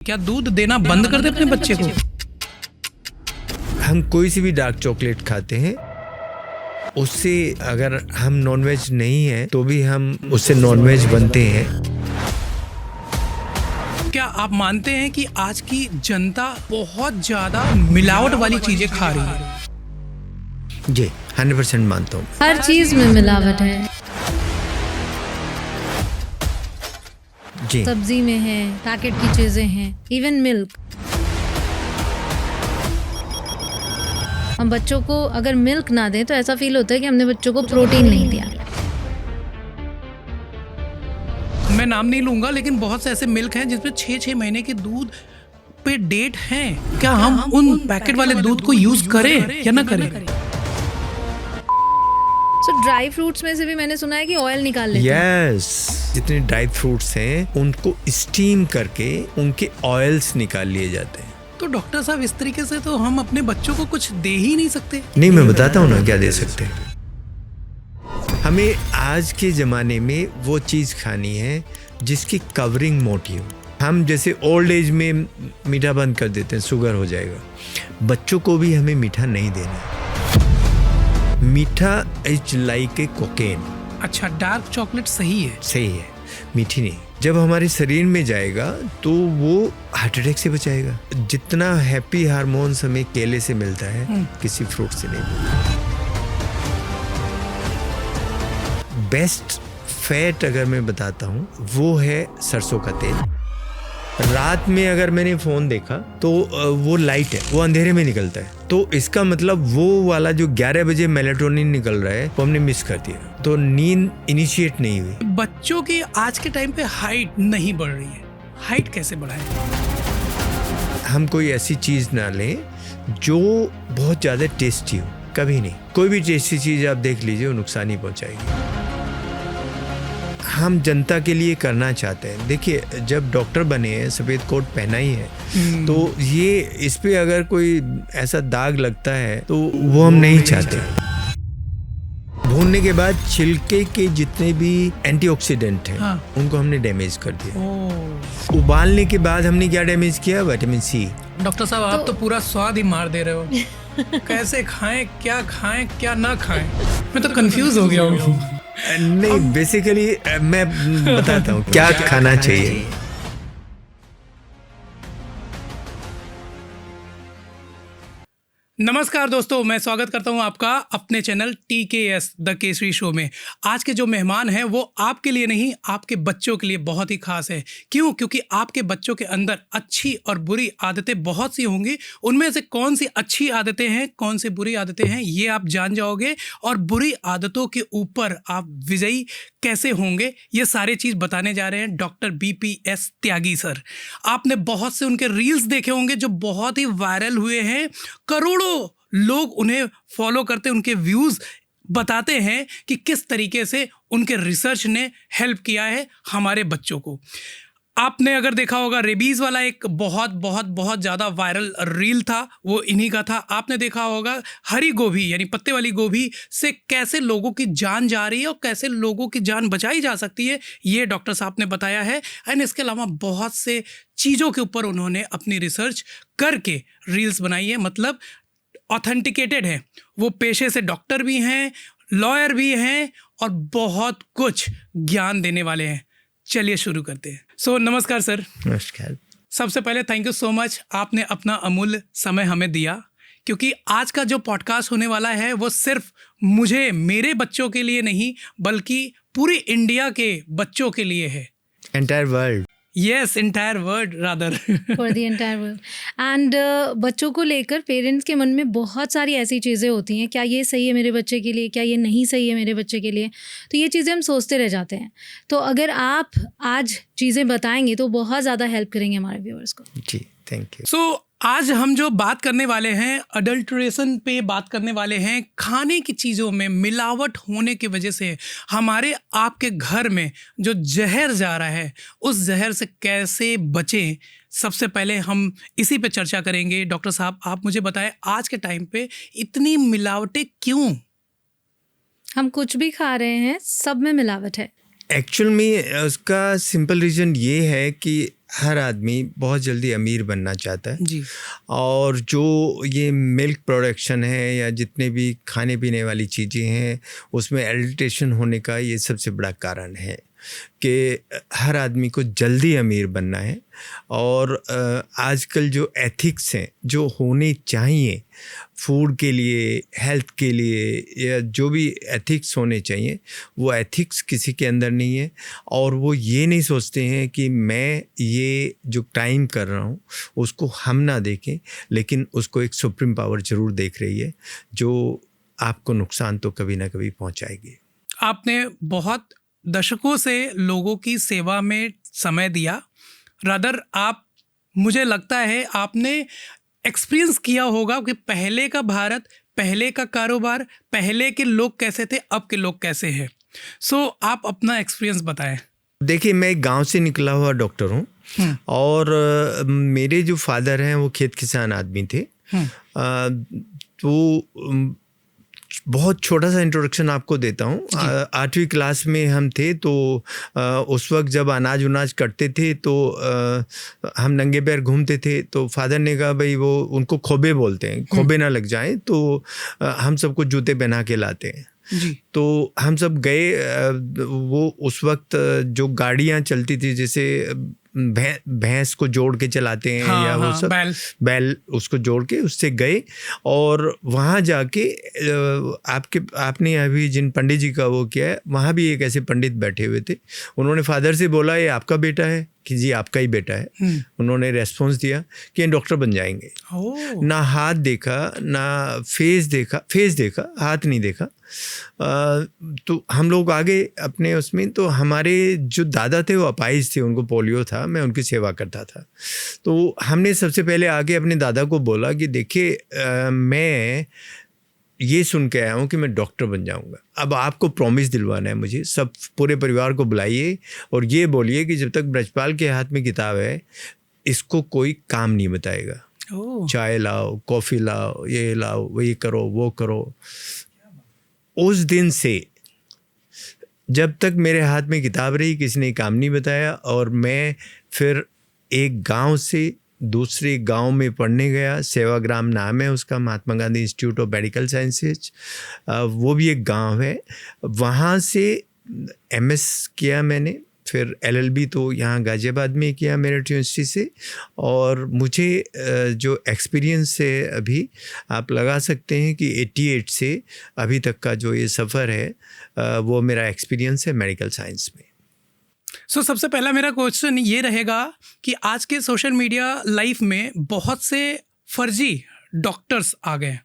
क्या दूध देना बंद कर दे अपने बच्चे को? हम कोई सी भी डार्क चॉकलेट खाते हैं, उससे अगर हम नॉनवेज नहीं है तो भी हम उससे नॉनवेज बनते हैं। क्या आप मानते हैं कि आज की जनता बहुत ज्यादा मिलावट वाली चीजें खा रही है? जी 100% मानता हूँ। हर चीज में मिलावट है। जी सब्जी में है, पैकेट की चीजें हैं, इवन मिल्क। हम बच्चों को अगर मिल्क ना दें तो ऐसा फील होता है कि हमने बच्चों को प्रोटीन नहीं दिया। मैं नाम नहीं लूंगा, लेकिन बहुत से ऐसे मिल्क हैं जिसमें 6-6 महीने के दूध पे डेट हैं। क्या हम उन पैकेट वाले दूध को यूज करें या ना करें? सो ड्राई फ्रूट्स में से भी मैंने सुना है कि ऑयल निकाल लेते हैं। यस, जितने ड्राई फ्रूट्स हैं उनको स्टीम करके उनके ऑयल्स निकाल लिए जाते हैं। तो डॉक्टर साहब, इस तरीके से तो हम अपने बच्चों को कुछ दे ही नहीं सकते। नहीं, मैं बताता हूँ ना क्या दे सकते हैं। हमें आज के ज़माने में वो चीज़ खानी है जिसकी कवरिंग मोटी हो। हम जैसे ओल्ड एज में मीठा बंद कर देते हैं, शुगर हो जाएगा। बच्चों को भी हमें मीठा नहीं देना। मीठा इज लाइक ए कोकेन। अच्छा, डार्क चॉकलेट सही है? सही है, मीठी नहीं। जब हमारे शरीर में जाएगा तो वो हार्ट अटैक से बचाएगा। जितना हैप्पी हार्मोन्स हमें केले से मिलता है किसी फ्रूट से नहीं मिलता। बेस्ट फैट अगर मैं बताता हूँ वो है सरसों का तेल। रात में अगर मैंने फोन देखा तो वो लाइट है, वो अंधेरे में निकलता है, तो इसका मतलब वो वाला जो 11 बजे मेलेटोनिन निकल रहा है वो हमने मिस कर दिया, तो नींद इनिशिएट नहीं हुई। बच्चों की आज के टाइम पे हाइट नहीं बढ़ रही है, हाइट कैसे बढ़ाएं? हम कोई ऐसी चीज ना लें जो बहुत ज्यादा टेस्टी हो, कभी नहीं। कोई भी टेस्टी चीज आप देख लीजिए वो नुकसान ही पहुंचाएगी। हम जनता के लिए करना चाहते हैं। देखिए, जब डॉक्टर बने हैं, सफेद कोट पहना ही है, तो ये इस पे अगर कोई ऐसा दाग लगता है तो वो हम नहीं चाहते। भूनने के बाद छिलके के जितने भी एंटीऑक्सीडेंट हैं उनको हमने डैमेज कर दिया। उबालने के बाद हमने क्या डैमेज किया? विटामिन सी। डॉक्टर साहब, आप तो पूरा स्वाद ही मार दे रहे हो। कैसे खाएं क्या ना खाएं, मैं तो कंफ्यूज हो गया हूँ। नहीं, बेसिकली मैं बताता हूँ क्या खाना चाहिए। नमस्कार दोस्तों, मैं स्वागत करता हूं आपका अपने channel TKS the Kesari show में। आज के जो मेहमान हैं वो आपके लिए नहीं, आपके बच्चों के लिए बहुत ही खास है। क्यों? क्योंकि आपके बच्चों के अंदर अच्छी और बुरी आदतें बहुत सी होंगी। उनमें से कौन सी अच्छी आदतें हैं, कौन सी बुरी आदतें हैं, ये आप जान जाओगे। और बुरी आदतों के ऊपर आप विजयी कैसे होंगे, ये सारी चीज़ बताने जा रहे हैं डॉक्टर BPS त्यागी सर। आपने बहुत से उनके रील्स देखे होंगे जो बहुत ही वायरल हुए हैं। करोड़ों लोग उन्हें फॉलो करते, उनके व्यूज़ बताते हैं कि किस तरीके से उनके रिसर्च ने हेल्प किया है हमारे बच्चों को। आपने अगर देखा होगा, रेबीज़ वाला एक बहुत ज़्यादा वायरल रील था, वो इन्हीं का था। आपने देखा होगा हरी गोभी यानी पत्ते वाली गोभी से कैसे लोगों की जान जा रही है और कैसे लोगों की जान बचाई जा सकती है, ये डॉक्टर साहब ने बताया है। एंड इसके अलावा बहुत से चीज़ों के ऊपर उन्होंने अपनी रिसर्च करके रील्स बनाई है, मतलब ऑथेंटिकेटेड है। वो पेशे से डॉक्टर भी हैं, लॉयर भी हैं और बहुत कुछ ज्ञान देने वाले हैं। चलिए शुरू करते हैं। नमस्कार सर। नमस्कार। सबसे पहले थैंक यू सो मच, आपने अपना अमूल्य समय हमें दिया, क्योंकि आज का जो पॉडकास्ट होने वाला है वो सिर्फ मुझे, मेरे बच्चों के लिए नहीं, बल्कि पूरी इंडिया के बच्चों के लिए है। Entire world. Yes, entire world rather. For the entire world. And बच्चों को लेकर पेरेंट्स के मन में बहुत सारी ऐसी चीज़ें होती हैं, क्या ये सही है मेरे बच्चे के लिए, क्या ये नहीं सही है मेरे बच्चे के लिए। तो ये चीज़ें हम सोचते रह जाते हैं। तो अगर आप आज चीज़ें बताएंगे तो बहुत ज़्यादा हेल्प करेंगे हमारे व्यूअर्स को। जी, थैंक यू। सो आज हम जो बात करने वाले हैं, अडल्ट्रेशन पे बात करने वाले हैं। खाने की चीज़ों में मिलावट होने की वजह से हमारे आपके घर में जो जहर जा रहा है, उस जहर से कैसे बचें, सबसे पहले हम इसी पे चर्चा करेंगे। डॉक्टर साहब, आप मुझे बताएं, आज के टाइम पे इतनी मिलावटें क्यों? हम कुछ भी खा रहे हैं, सब में मिलावट है। एक्चुअल में उसका सिंपल रीज़न ये है कि हर आदमी बहुत जल्दी अमीर बनना चाहता है जी। और जो ये मिल्क प्रोडक्शन है या जितने भी खाने पीने वाली चीज़ें हैं उसमें एडिल्ट्रेशन होने का ये सबसे बड़ा कारण है कि हर आदमी को जल्दी अमीर बनना है। और आजकल जो एथिक्स हैं जो होने चाहिए फूड के लिए, हेल्थ के लिए, या जो भी एथिक्स होने चाहिए वो एथिक्स किसी के अंदर नहीं है। और वो ये नहीं सोचते हैं कि मैं ये जो क्राइम कर रहा हूँ उसको हम ना देखें, लेकिन उसको एक सुप्रीम पावर ज़रूर देख रही है जो आपको नुकसान तो कभी ना कभी पहुँचाएगी। आपने बहुत दशकों से लोगों की सेवा में समय दिया। रादर आप, मुझे लगता है आपने एक्सपीरियंस किया होगा कि पहले का भारत, पहले का कारोबार, पहले के लोग कैसे थे, अब के लोग कैसे हैं। सो आप अपना एक्सपीरियंस बताएं। देखिए, मैं गांव से निकला हुआ डॉक्टर हूँ और मेरे जो फादर हैं वो खेत किसान आदमी थे। तो बहुत छोटा सा इंट्रोडक्शन आपको देता हूँ। 8वीं क्लास में हम थे तो उस वक्त जब अनाज उनाज कटते थे तो हम नंगे पैर घूमते थे। तो फादर ने कहा भाई वो उनको खोबे बोलते हैं, खोबे ना लग जाएं तो हम सबको जूते पहना के लाते हैं जी। तो हम सब गए। वो उस वक्त जो गाड़ियाँ चलती थी जैसे भैंस को जोड़ के चलाते हैं, हाँ, या वो सब बैल उसको जोड़ के उससे गए। और वहाँ जाके आपने अभी जिन पंडित जी का वो किया है, वहाँ भी एक ऐसे पंडित बैठे हुए थे। उन्होंने फादर से बोला ये आपका बेटा है कि जी आपका ही बेटा है। उन्होंने रेस्पॉन्स दिया कि ये डॉक्टर बन जाएंगे। ना हाथ देखा ना फेस देखा, हाथ नहीं देखा। तो हम लोग आगे अपने उसमें, तो हमारे जो दादा थे वो अपाहिज थे, उनको पोलियो था, मैं उनकी सेवा करता था। तो हमने सबसे पहले आके अपने दादा को बोला कि देखिए मैं ये सुन के आया हूँ कि मैं डॉक्टर बन जाऊँगा। अब आपको प्रॉमिस दिलवाना है मुझे, सब पूरे परिवार को बुलाइए और ये बोलिए कि जब तक ब्रजपाल के हाथ में किताब है इसको कोई काम नहीं बताएगा। चाय लाओ, कॉफ़ी लाओ, ये लाओ, वही करो, वो करो। उस दिन से जब तक मेरे हाथ में किताब रही किसी ने काम नहीं बताया। और मैं फिर एक गांव से दूसरे गांव में पढ़ने गया। सेवाग्राम नाम है उसका, Mahatma Gandhi institute of medical sciences, वो भी एक गांव है। वहाँ से MS किया मैंने, फिर LLB तो यहाँ गाज़ियाबाद में किया मेरठ यूनिवर्सिटी से। और मुझे जो एक्सपीरियंस है अभी आप लगा सकते हैं कि 88 से अभी तक का जो ये सफ़र है वो मेरा एक्सपीरियंस है मेडिकल साइंस में। सबसे पहला मेरा क्वेश्चन ये रहेगा कि आज के सोशल मीडिया लाइफ में बहुत से फर्जी डॉक्टर्स आ गए।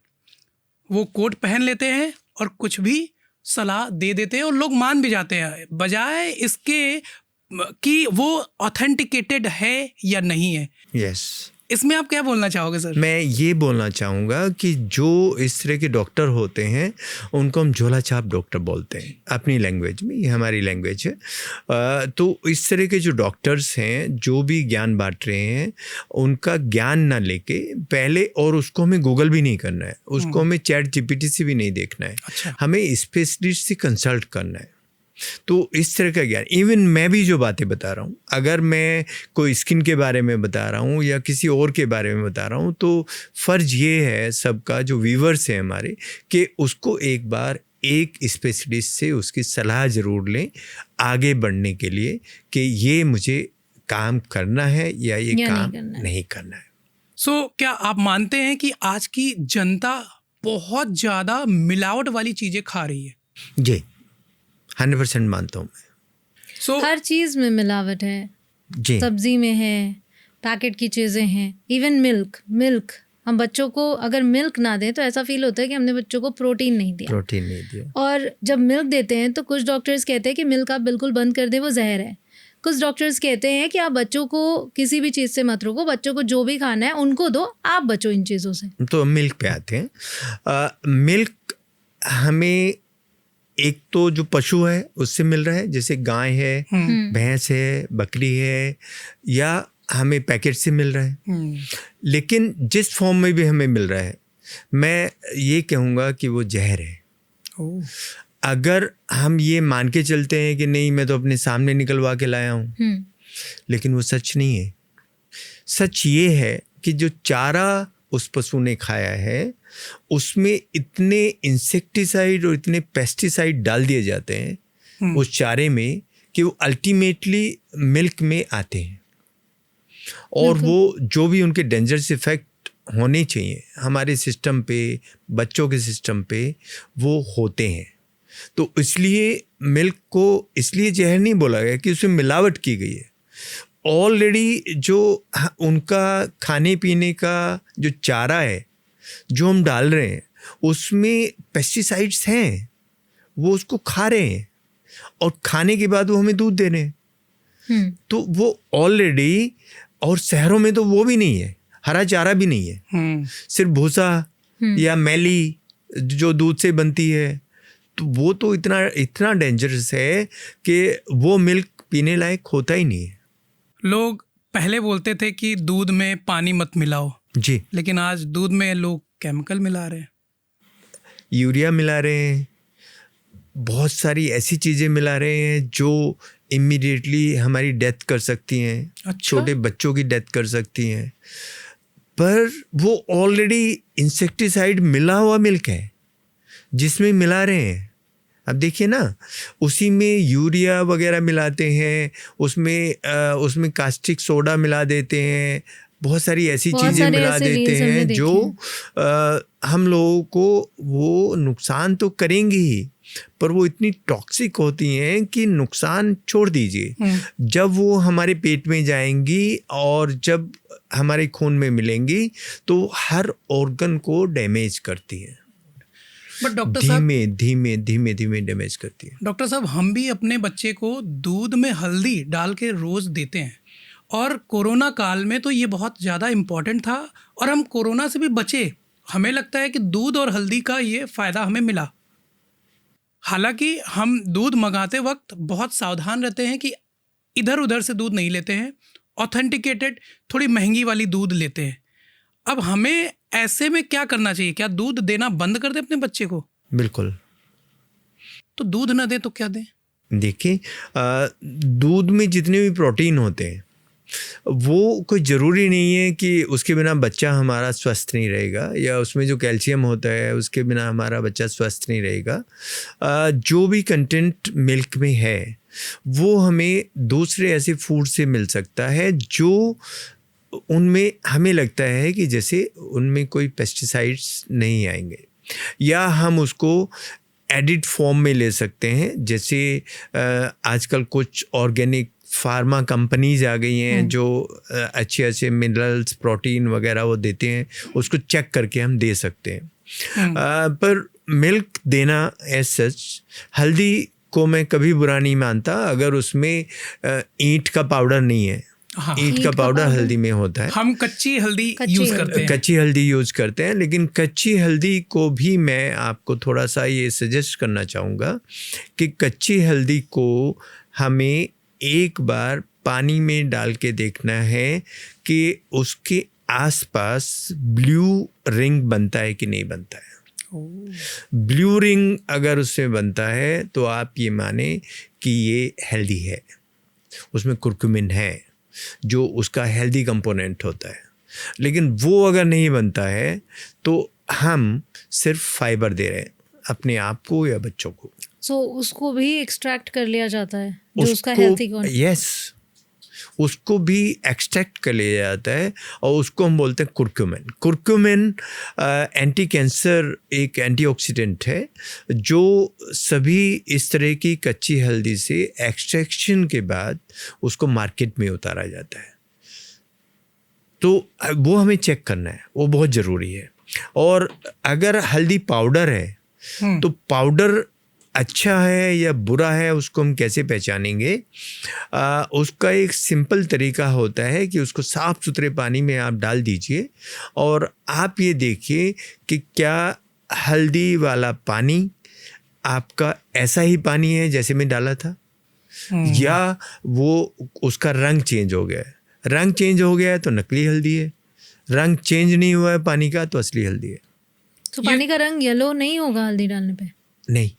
वो कोट पहन लेते हैं और कुछ भी सलाह दे देते हैं और लोग मान भी जाते हैं, बजाय इसके कि वो ऑथेंटिकेटेड है या नहीं है। यस। इसमें आप क्या बोलना चाहोगे सर? मैं ये बोलना चाहूँगा कि जो इस तरह के डॉक्टर होते हैं उनको हम झोला छाप डॉक्टर बोलते हैं अपनी लैंग्वेज में, ये हमारी लैंग्वेज है। तो इस तरह के जो डॉक्टर्स हैं जो भी ज्ञान बांट रहे हैं उनका ज्ञान ना लेके पहले, और उसको हमें गूगल भी नहीं करना है, उसको हमें ChatGPT से भी नहीं देखना है। अच्छा। हमें स्पेशलिस्ट से कंसल्ट करना है। तो इस तरह का ज्ञान, इवन मैं भी जो बातें बता रहा हूँ, अगर मैं कोई स्किन के बारे में बता रहा हूँ या किसी और के बारे में बता रहा हूँ, तो फ़र्ज ये है सबका जो व्यूवर्स हैं हमारे, कि उसको एक बार एक स्पेशलिस्ट से उसकी सलाह ज़रूर लें आगे बढ़ने के लिए कि ये मुझे काम करना है या ये काम नहीं करना है। क्या आप मानते हैं कि आज की जनता बहुत ज़्यादा मिलावट वाली चीज़ें खा रही है? जी, 100% मानता हूँ मैं। हर चीज़ में मिलावट है जी। सब्जी में है, पैकेट की चीज़ें हैं, इवन मिल्क। हम बच्चों को अगर मिल्क ना दें तो ऐसा फील होता है कि हमने बच्चों को प्रोटीन नहीं दिया। और जब मिल्क देते हैं तो कुछ डॉक्टर्स कहते हैं कि मिल्क आप बिल्कुल बंद कर दें, वो जहर है। कुछ डॉक्टर्स कहते हैं कि आप बच्चों को किसी भी चीज़ से मत रोको, बच्चों को जो भी खाना है उनको दो, आप बचो इन चीज़ों से। तो मिल्क पे आते हैं। मिल्क हमें एक तो जो पशु है उससे मिल रहा है, जैसे गाय है, भैंस है, बकरी है, या हमें पैकेट से मिल रहा है। लेकिन जिस फॉर्म में भी हमें मिल रहा है, मैं ये कहूँगा कि वो जहर है। अगर हम ये मान के चलते हैं कि नहीं मैं तो अपने सामने निकलवा के लाया हूँ, लेकिन वो सच नहीं है। सच ये है कि जो चारा उस पशु ने खाया है उसमें इतने इंसेक्टिसाइड और इतने पेस्टिसाइड डाल दिए जाते हैं उस चारे में कि वो अल्टीमेटली मिल्क में आते हैं, और वो जो भी उनके डेंजरस इफेक्ट होने चाहिए हमारे सिस्टम पे, बच्चों के सिस्टम पे, वो होते हैं। तो इसलिए मिल्क को इसलिए जहर नहीं बोला गया कि उसमें मिलावट की गई है। ऑलरेडी जो उनका खाने पीने का जो चारा है जो हम डाल रहे हैं उसमें पेस्टिसाइड्स हैं, वो उसको खा रहे हैं और खाने के बाद वो हमें दूध दे रहे हैं। तो वो ऑलरेडी, और शहरों में तो वो भी नहीं है, हरा चारा भी नहीं है, सिर्फ भूसा या मैली जो दूध से बनती है। तो वो तो इतना डेंजरस है कि वो मिल्क पीने लायक होता ही नहीं है। लोग पहले बोलते थे कि दूध में पानी मत मिलाओ जी, लेकिन आज दूध में लोग केमिकल मिला रहे हैं, यूरिया मिला रहे हैं, बहुत सारी ऐसी चीज़ें मिला रहे हैं जो इमीडिएटली हमारी डेथ कर सकती हैं। अच्छा? छोटे बच्चों की डेथ कर सकती हैं। पर वो ऑलरेडी इंसेक्टिसाइड मिला हुआ मिल्क है जिसमें मिला रहे हैं। अब देखिए ना, उसी में यूरिया वगैरह मिलाते हैं, उसमें कास्टिक सोडा मिला देते हैं, बहुत सारी ऐसी चीज़ें मिला देते हैं जो हम लोगों को वो नुकसान तो करेंगी ही, पर वो इतनी टॉक्सिक होती हैं कि नुकसान छोड़ दीजिए। जब वो हमारे पेट में जाएंगी और जब हमारे खून में मिलेंगी तो हर ऑर्गन को डैमेज करती है, बट डॉक्टर साहब धीमे डैमेज करती है। डॉक्टर साहब, हम भी अपने बच्चे को दूध में हल्दी डाल के रोज़ देते हैं, और कोरोना काल में तो ये बहुत ज़्यादा इम्पॉर्टेंट था और हम कोरोना से भी बचे। हमें लगता है कि दूध और हल्दी का ये फ़ायदा हमें मिला। हालांकि हम दूध मंगाते वक्त बहुत सावधान रहते हैं कि इधर उधर से दूध नहीं लेते हैं, ऑथेंटिकेटेड थोड़ी महंगी वाली दूध लेते हैं। अब हमें ऐसे में क्या करना चाहिए? क्या दूध देना बंद कर दें अपने बच्चे को? बिल्कुल। तो दूध ना दें तो क्या दें? देखिए, दूध में जितने भी प्रोटीन होते हैं वो कोई ज़रूरी नहीं है कि उसके बिना बच्चा हमारा स्वस्थ नहीं रहेगा, या उसमें जो कैल्शियम होता है उसके बिना हमारा बच्चा स्वस्थ नहीं रहेगा। जो भी कंटेंट मिल्क में है वो हमें दूसरे ऐसे फूड से मिल सकता है जो उनमें हमें लगता है कि जैसे उनमें कोई पेस्टिसाइड्स नहीं आएंगे, या हम उसको एडिड फॉर्म में ले सकते हैं। जैसे आजकल कुछ ऑर्गेनिक फार्मा कंपनीज आ गई हैं जो अच्छे मिनरल्स, प्रोटीन वगैरह वो देते हैं, उसको चेक करके हम दे सकते हैं। पर मिल्क देना एज सच, हल्दी को मैं कभी बुरा नहीं मानता अगर उसमें ईंट का पाउडर नहीं है। हाँ, ईंट का पाउडर हल्दी में होता है। हम कच्ची हल्दी यूज़ करते हैं। कच्ची हल्दी यूज़ करते हैं, लेकिन कच्ची हल्दी को भी मैं आपको थोड़ा सा ये सजेस्ट करना चाहूँगा कि कच्ची हल्दी को हमें एक बार पानी में डाल के देखना है कि उसके आसपास ब्लू रिंग बनता है कि नहीं बनता है। ब्लू रिंग अगर उसमें बनता है तो आप ये माने कि ये हेल्दी है, उसमें कुरकुमिन है जो उसका हेल्दी कंपोनेंट होता है। लेकिन वो अगर नहीं बनता है तो हम सिर्फ फाइबर दे रहे हैं अपने आप को या बच्चों को। सो उसको भी एक्सट्रैक्ट कर लिया जाता है जो उसका हेल्थी कंटेंट। यस, उसको भी एक्सट्रैक्ट कर लिया जाता है और उसको हम बोलते हैं कुरकुमिन। कुरकुमिन एंटी कैंसर एक एंटीऑक्सीडेंट है जो सभी इस तरह की कच्ची हल्दी से एक्सट्रैक्शन के बाद उसको मार्केट में उतारा जाता है। तो वो हमें चेक करना है, वो बहुत ज़रूरी है। और अगर हल्दी पाउडर है तो पाउडर अच्छा है या बुरा है उसको हम कैसे पहचानेंगे? उसका एक सिंपल तरीका होता है कि उसको साफ़ सुथरे पानी में आप डाल दीजिए और आप ये देखिए कि क्या हल्दी वाला पानी आपका ऐसा ही पानी है जैसे मैं डाला था, या वो उसका रंग चेंज हो गया है। रंग चेंज हो गया है तो नकली हल्दी है, रंग चेंज नहीं हुआ है पानी का तो असली हल्दी है। तो पानी का रंग येलो नहीं होगा हल्दी डालने पे? नहीं,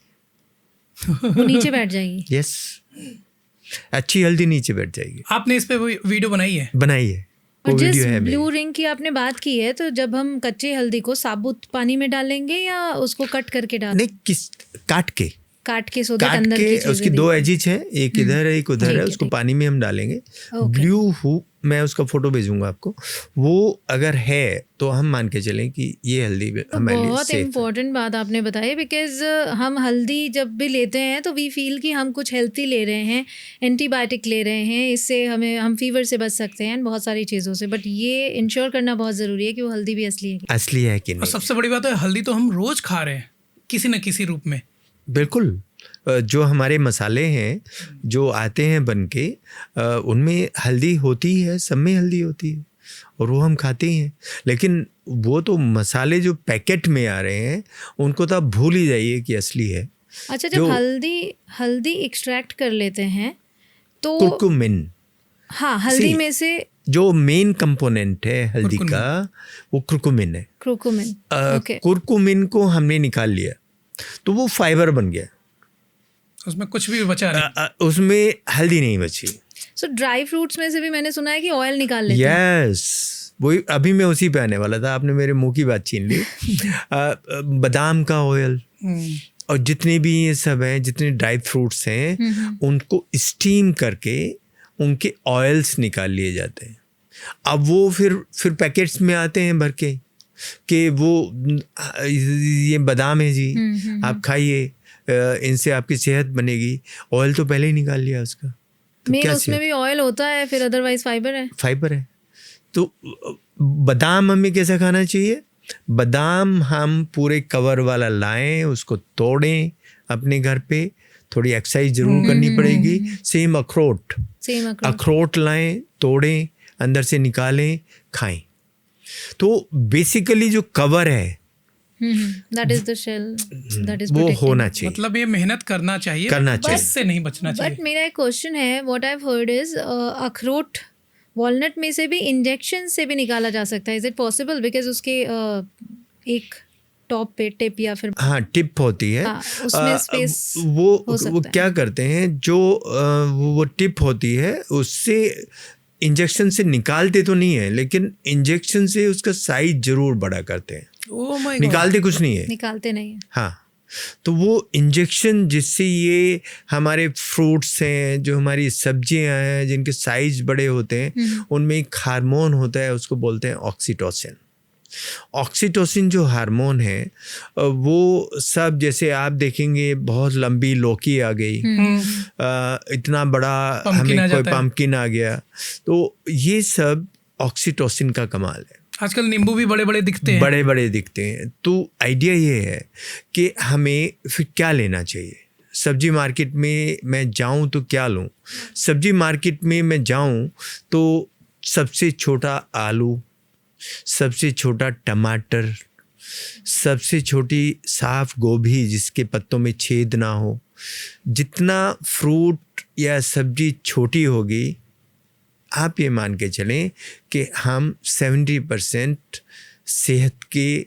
वो नीचे बैठ जाएगी। यस, अच्छी हल्दी नीचे बैठ जाएगी। आपने इस पे वीडियो बनाई है? बनाई है, वो और जिस वीडियो है ब्लू मेरी। रिंग की आपने बात की है, तो जब हम कच्ची हल्दी को साबुत पानी में डालेंगे या उसको कट करके डालेंगे? नहीं, किस काट के सो दैट काट अंदर की के चीजें उसकी 2 दिखें। एजिज हैं, एक इधर है एक उधर ठीक है, है, उसको ठीक। पानी में हम डालेंगे। ओके। ब्लू हु, मैं उसका फोटो भेजूंगा आपको, वो अगर है तो हम मान के चलें कि ये हल्दी तो हमारे लिए बहुत सेफ है। इम्पोर्टेंट बात आपने बताई, बिकॉज हम हल्दी जब भी लेते हैं तो वी फील कि हम कुछ हेल्थी ले रहे हैं, एंटीबायोटिक ले रहे हैं, इससे हम फीवर से बच सकते हैं, बहुत सारी चीज़ों से, बट ये इंश्योर करना बहुत ज़रूरी है कि वो हल्दी भी असली है। असली है कि और नहीं। सबसे बड़ी बात है, हल्दी तो हम रोज खा रहे हैं किसी न किसी रूप में। बिल्कुल, जो हमारे मसाले हैं जो आते हैं बन के, उनमें हल्दी होती है, सब में हल्दी होती है और वो हम खाते ही हैं। लेकिन वो तो मसाले जो पैकेट में आ रहे हैं उनको तो आप भूल ही जाइए कि असली है। अच्छा, जब जो- हल्दी एक्सट्रैक्ट कर लेते हैं तो कुरकुमिन, हाँ, हल्दी See, में से जो मेन कंपोनेंट है हल्दी कुरकुमिन। का, वो कुरकुमिन है। क्रोकोमिन। ओके। कुरकुमिन को हमने निकाल लिया तो वो फाइबर बन गया, उसमें कुछ भी बचा नहीं। उसमें हल्दी नहीं बची। सो ड्राई फ्रूट्स में से भी मैंने सुना है कि ऑयल निकाल लेते हैं। यस, वही अभी मैं उसी पे आने वाला था, आपने मेरे मुंह की बात छीन ली। बादाम का ऑयल और जितने भी ये सब हैं, जितने ड्राई फ्रूट्स हैं, उनको स्टीम करके उनके ऑयल्स निकाल लिए जाते हैं। अब वो फिर पैकेट्स में आते हैं भर के कि वो ये बादाम है जी, आप खाइए, इनसे आपकी सेहत बनेगी। ऑयल तो पहले ही निकाल लिया उसका, तो मेन क्या उसमें भी ऑयल होता है, फिर अदरवाइज फाइबर है। फाइबर है। तो बादाम हमें कैसा खाना चाहिए? बादाम हम पूरे कवर वाला लाएं, उसको तोड़ें अपने घर पे, थोड़ी एक्सरसाइज जरूर करनी पड़ेगी। सेम अखरोट, सेम अखरोट लाएं, तोड़ें, अंदर से निकालें, खाएं। तो बेसिकली जो कवर है that is the shell, that is वो होना चाहिए। मतलब ये मेहनत करना चाहिए, करना बस चाहिए। से नहीं बचना बट चाहिए। मेरा एक क्वेश्चन है, what I have heard is अखरोट वॉलनट में से भी इंजेक्शन से भी निकाला जा सकता है। Is it possible? बिकॉज उसके एक टॉप पे टिप या फिर हाँ, टिप होती है। हाँ, उसमें स्पेस वो हो सकता वो है। क्या करते हैं, जो वो टिप होती है उससे इंजेक्शन से निकालते तो नहीं है, लेकिन इंजेक्शन से उसका साइज जरूर बड़ा करते हैं। Oh my God. निकालते कुछ नहीं है। निकालते नहीं है। हाँ, तो वो इंजेक्शन जिससे ये हमारे फ्रूट्स हैं, जो हमारी सब्जियां हैं, जिनके साइज बड़े होते हैं, उनमें एक हार्मोन होता है, उसको बोलते हैं ऑक्सीटोसिन। ऑक्सीटोसिन जो हार्मोन है, वो सब, जैसे आप देखेंगे बहुत लंबी लौकी आ गई, इतना बड़ा Pumpkin हमें आ कोई जाता है। पम्पकिन आ गया, तो ये सब ऑक्सीटोसिन का कमाल है। आजकल नींबू भी बड़े बड़े दिखते हैं। बड़े बड़े दिखते हैं। तो आइडिया ये है कि हमें फिर क्या लेना चाहिए। सब्जी मार्केट में मैं जाऊं तो क्या लूं? सब्जी मार्केट में मैं जाऊं तो सबसे छोटा आलू, सबसे छोटा टमाटर, सबसे छोटी साफ गोभी जिसके पत्तों में छेद ना हो। जितना फ्रूट या सब्जी छोटी होगी, आप ये मान के चलें कि हम 70% सेहत के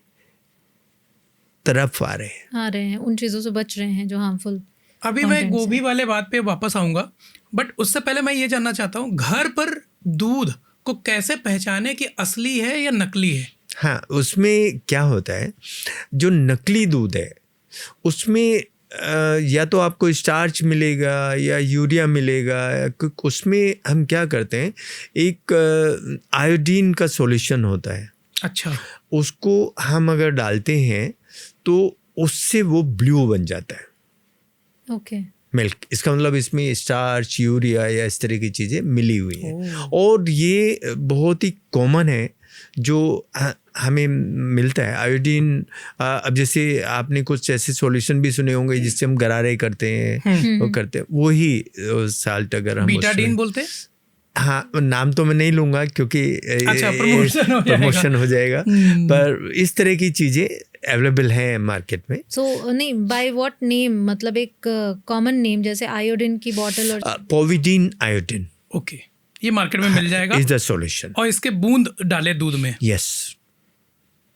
तरफ आ रहे हैं। उन चीज़ों से बच रहे हैं जो हार्मफुल। अभी मैं content गोभी वाले बात पे वापस आऊंगा, बट उससे पहले मैं ये जानना चाहता हूँ, घर पर दूध को कैसे पहचाने कि असली है या नकली है? हाँ, उसमें क्या होता है, जो नकली दूध है उसमें या तो आपको स्टार्च मिलेगा या यूरिया मिलेगा, उसमें हम क्या करते हैं, एक आयोडीन का सॉल्यूशन होता है। अच्छा। उसको हम अगर डालते हैं तो उससे वो ब्लू बन जाता है। ओके। मिल्क, इसका मतलब इसमें स्टार्च, यूरिया या इस तरह की चीज़ें मिली हुई हैं। और ये बहुत ही कॉमन है जो हमें मिलता है। आयोडीन, अब जैसे आपने कुछ ऐसे सॉल्यूशन भी सुने होंगे जिससे हम गरारे करते हैं, वो करते हैं, वही साल्ट अगर हम बीटाडीन बोलते हैं। हाँ, नाम तो मैं नहीं लूँगा क्योंकि अच्छा, प्रमोशन हो जाएगा। पर इस तरह की चीज़ें अवेलेबल हैं मार्केट में। सो नहीं, बाय व्हाट नेम? मतलब एक कॉमन नेम, जैसे आयोडीन की बॉटल और पोविडीन आयोडीन। ओके, ये मार्केट में मिल जाएगा। Is the solution. और इसके बूंद डाले दूध में। यस।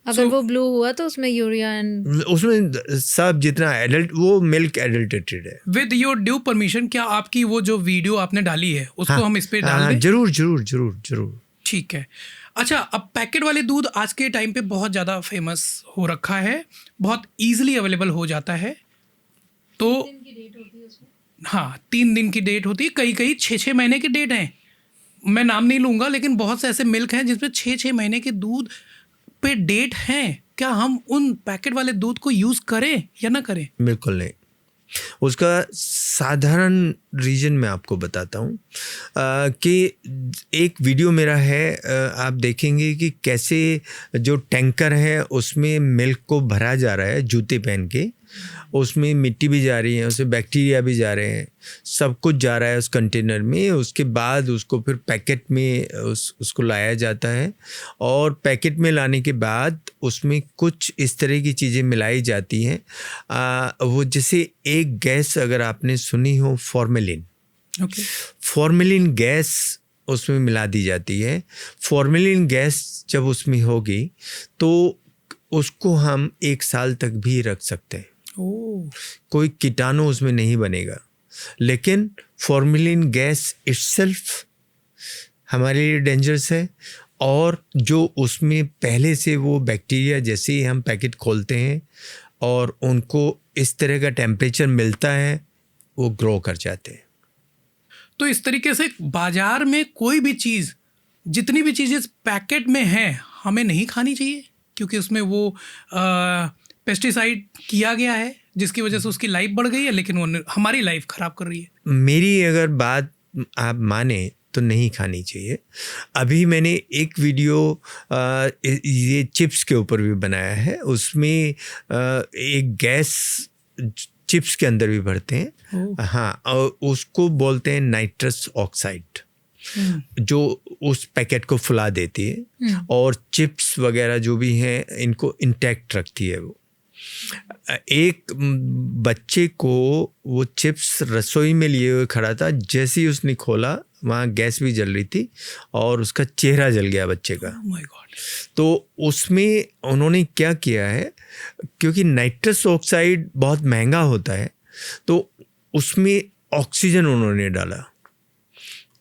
अगर वो ब्लू हुआ तो उसमें यूरिया एंड उसमें सब जितना एडल्ट, वो मिल्क एडल्टेटेड है। विद योर ड्यू परमिशन, क्या आपकी वो जो वीडियो आपने डाली है उसको हम इस पे डाल दें? जरूर जरूर जरूर जरूर। ठीक है। अच्छा, अब पैकेट वाले दूध आज के टाइम पे बहुत ज़्यादा फेमस हो रखा है, बहुत ईजिली अवेलेबल हो जाता है। तो हाँ, 3 दिन की डेट होती है, कई 6 महीने की डेट है। मैं नाम नहीं लूँगा, लेकिन बहुत से ऐसे मिल्क हैं जिसमें 6 महीने के दूध पे डेट हैं। क्या हम उन पैकेट वाले दूध को यूज़ करें या ना करें? बिल्कुल नहीं। उसका साधारण रीज़न मैं आपको बताता हूँ कि एक वीडियो मेरा है, आप देखेंगे कि कैसे जो टैंकर है उसमें मिल्क को भरा जा रहा है जूते पहन के, उसमें मिट्टी भी जा रही है, उसमें बैक्टीरिया भी जा रहे हैं, सब कुछ जा रहा है उस कंटेनर में। उसके बाद उसको फिर पैकेट में उसको लाया जाता है, और पैकेट में लाने के बाद उसमें कुछ इस तरह की चीज़ें मिलाई जाती हैं। वो जैसे एक गैस अगर आपने सुनी हो, फॉर्मेलिन, फॉर्मेलिन गैस उसमें मिला दी जाती है। फॉर्मेलिन गैस जब उसमें होगी तो उसको हम 1 साल तक भी रख सकते हैं, कोई कीटाणु उसमें नहीं बनेगा। लेकिन फॉर्मेलिन गैस इटसेल्फ हमारे लिए डेंजरस है, और जो उसमें पहले से वो बैक्टीरिया, जैसे ही हम पैकेट खोलते हैं और उनको इस तरह का टेम्परेचर मिलता है, वो ग्रो कर जाते हैं। तो इस तरीके से बाजार में कोई भी चीज़, जितनी भी चीज़ें पैकेट में हैं, हमें नहीं खानी चाहिए, क्योंकि उसमें वो पेस्टिसाइड किया गया है, जिसकी वजह से उसकी लाइफ बढ़ गई है, लेकिन वो हमारी लाइफ ख़राब कर रही है। मेरी अगर बात आप माने तो नहीं खानी चाहिए। अभी मैंने एक वीडियो ये चिप्स के ऊपर भी बनाया है, उसमें एक गैस चिप्स के अंदर भी भरते हैं, हाँ, और उसको बोलते हैं नाइट्रस ऑक्साइड, जो उस पैकेट को फुला देती है और चिप्स वगैरह जो भी हैं इनको इंटैक्ट रखती है। वो एक बच्चे को वो चिप्स रसोई में लिए हुए खड़ा था, जैसे ही उसने खोला वहाँ गैस भी जल रही थी और उसका चेहरा जल गया बच्चे का। Oh my God. तो उसमें उन्होंने क्या किया है, क्योंकि नाइट्रस ऑक्साइड बहुत महंगा होता है, तो उसमें ऑक्सीजन उन्होंने डाला,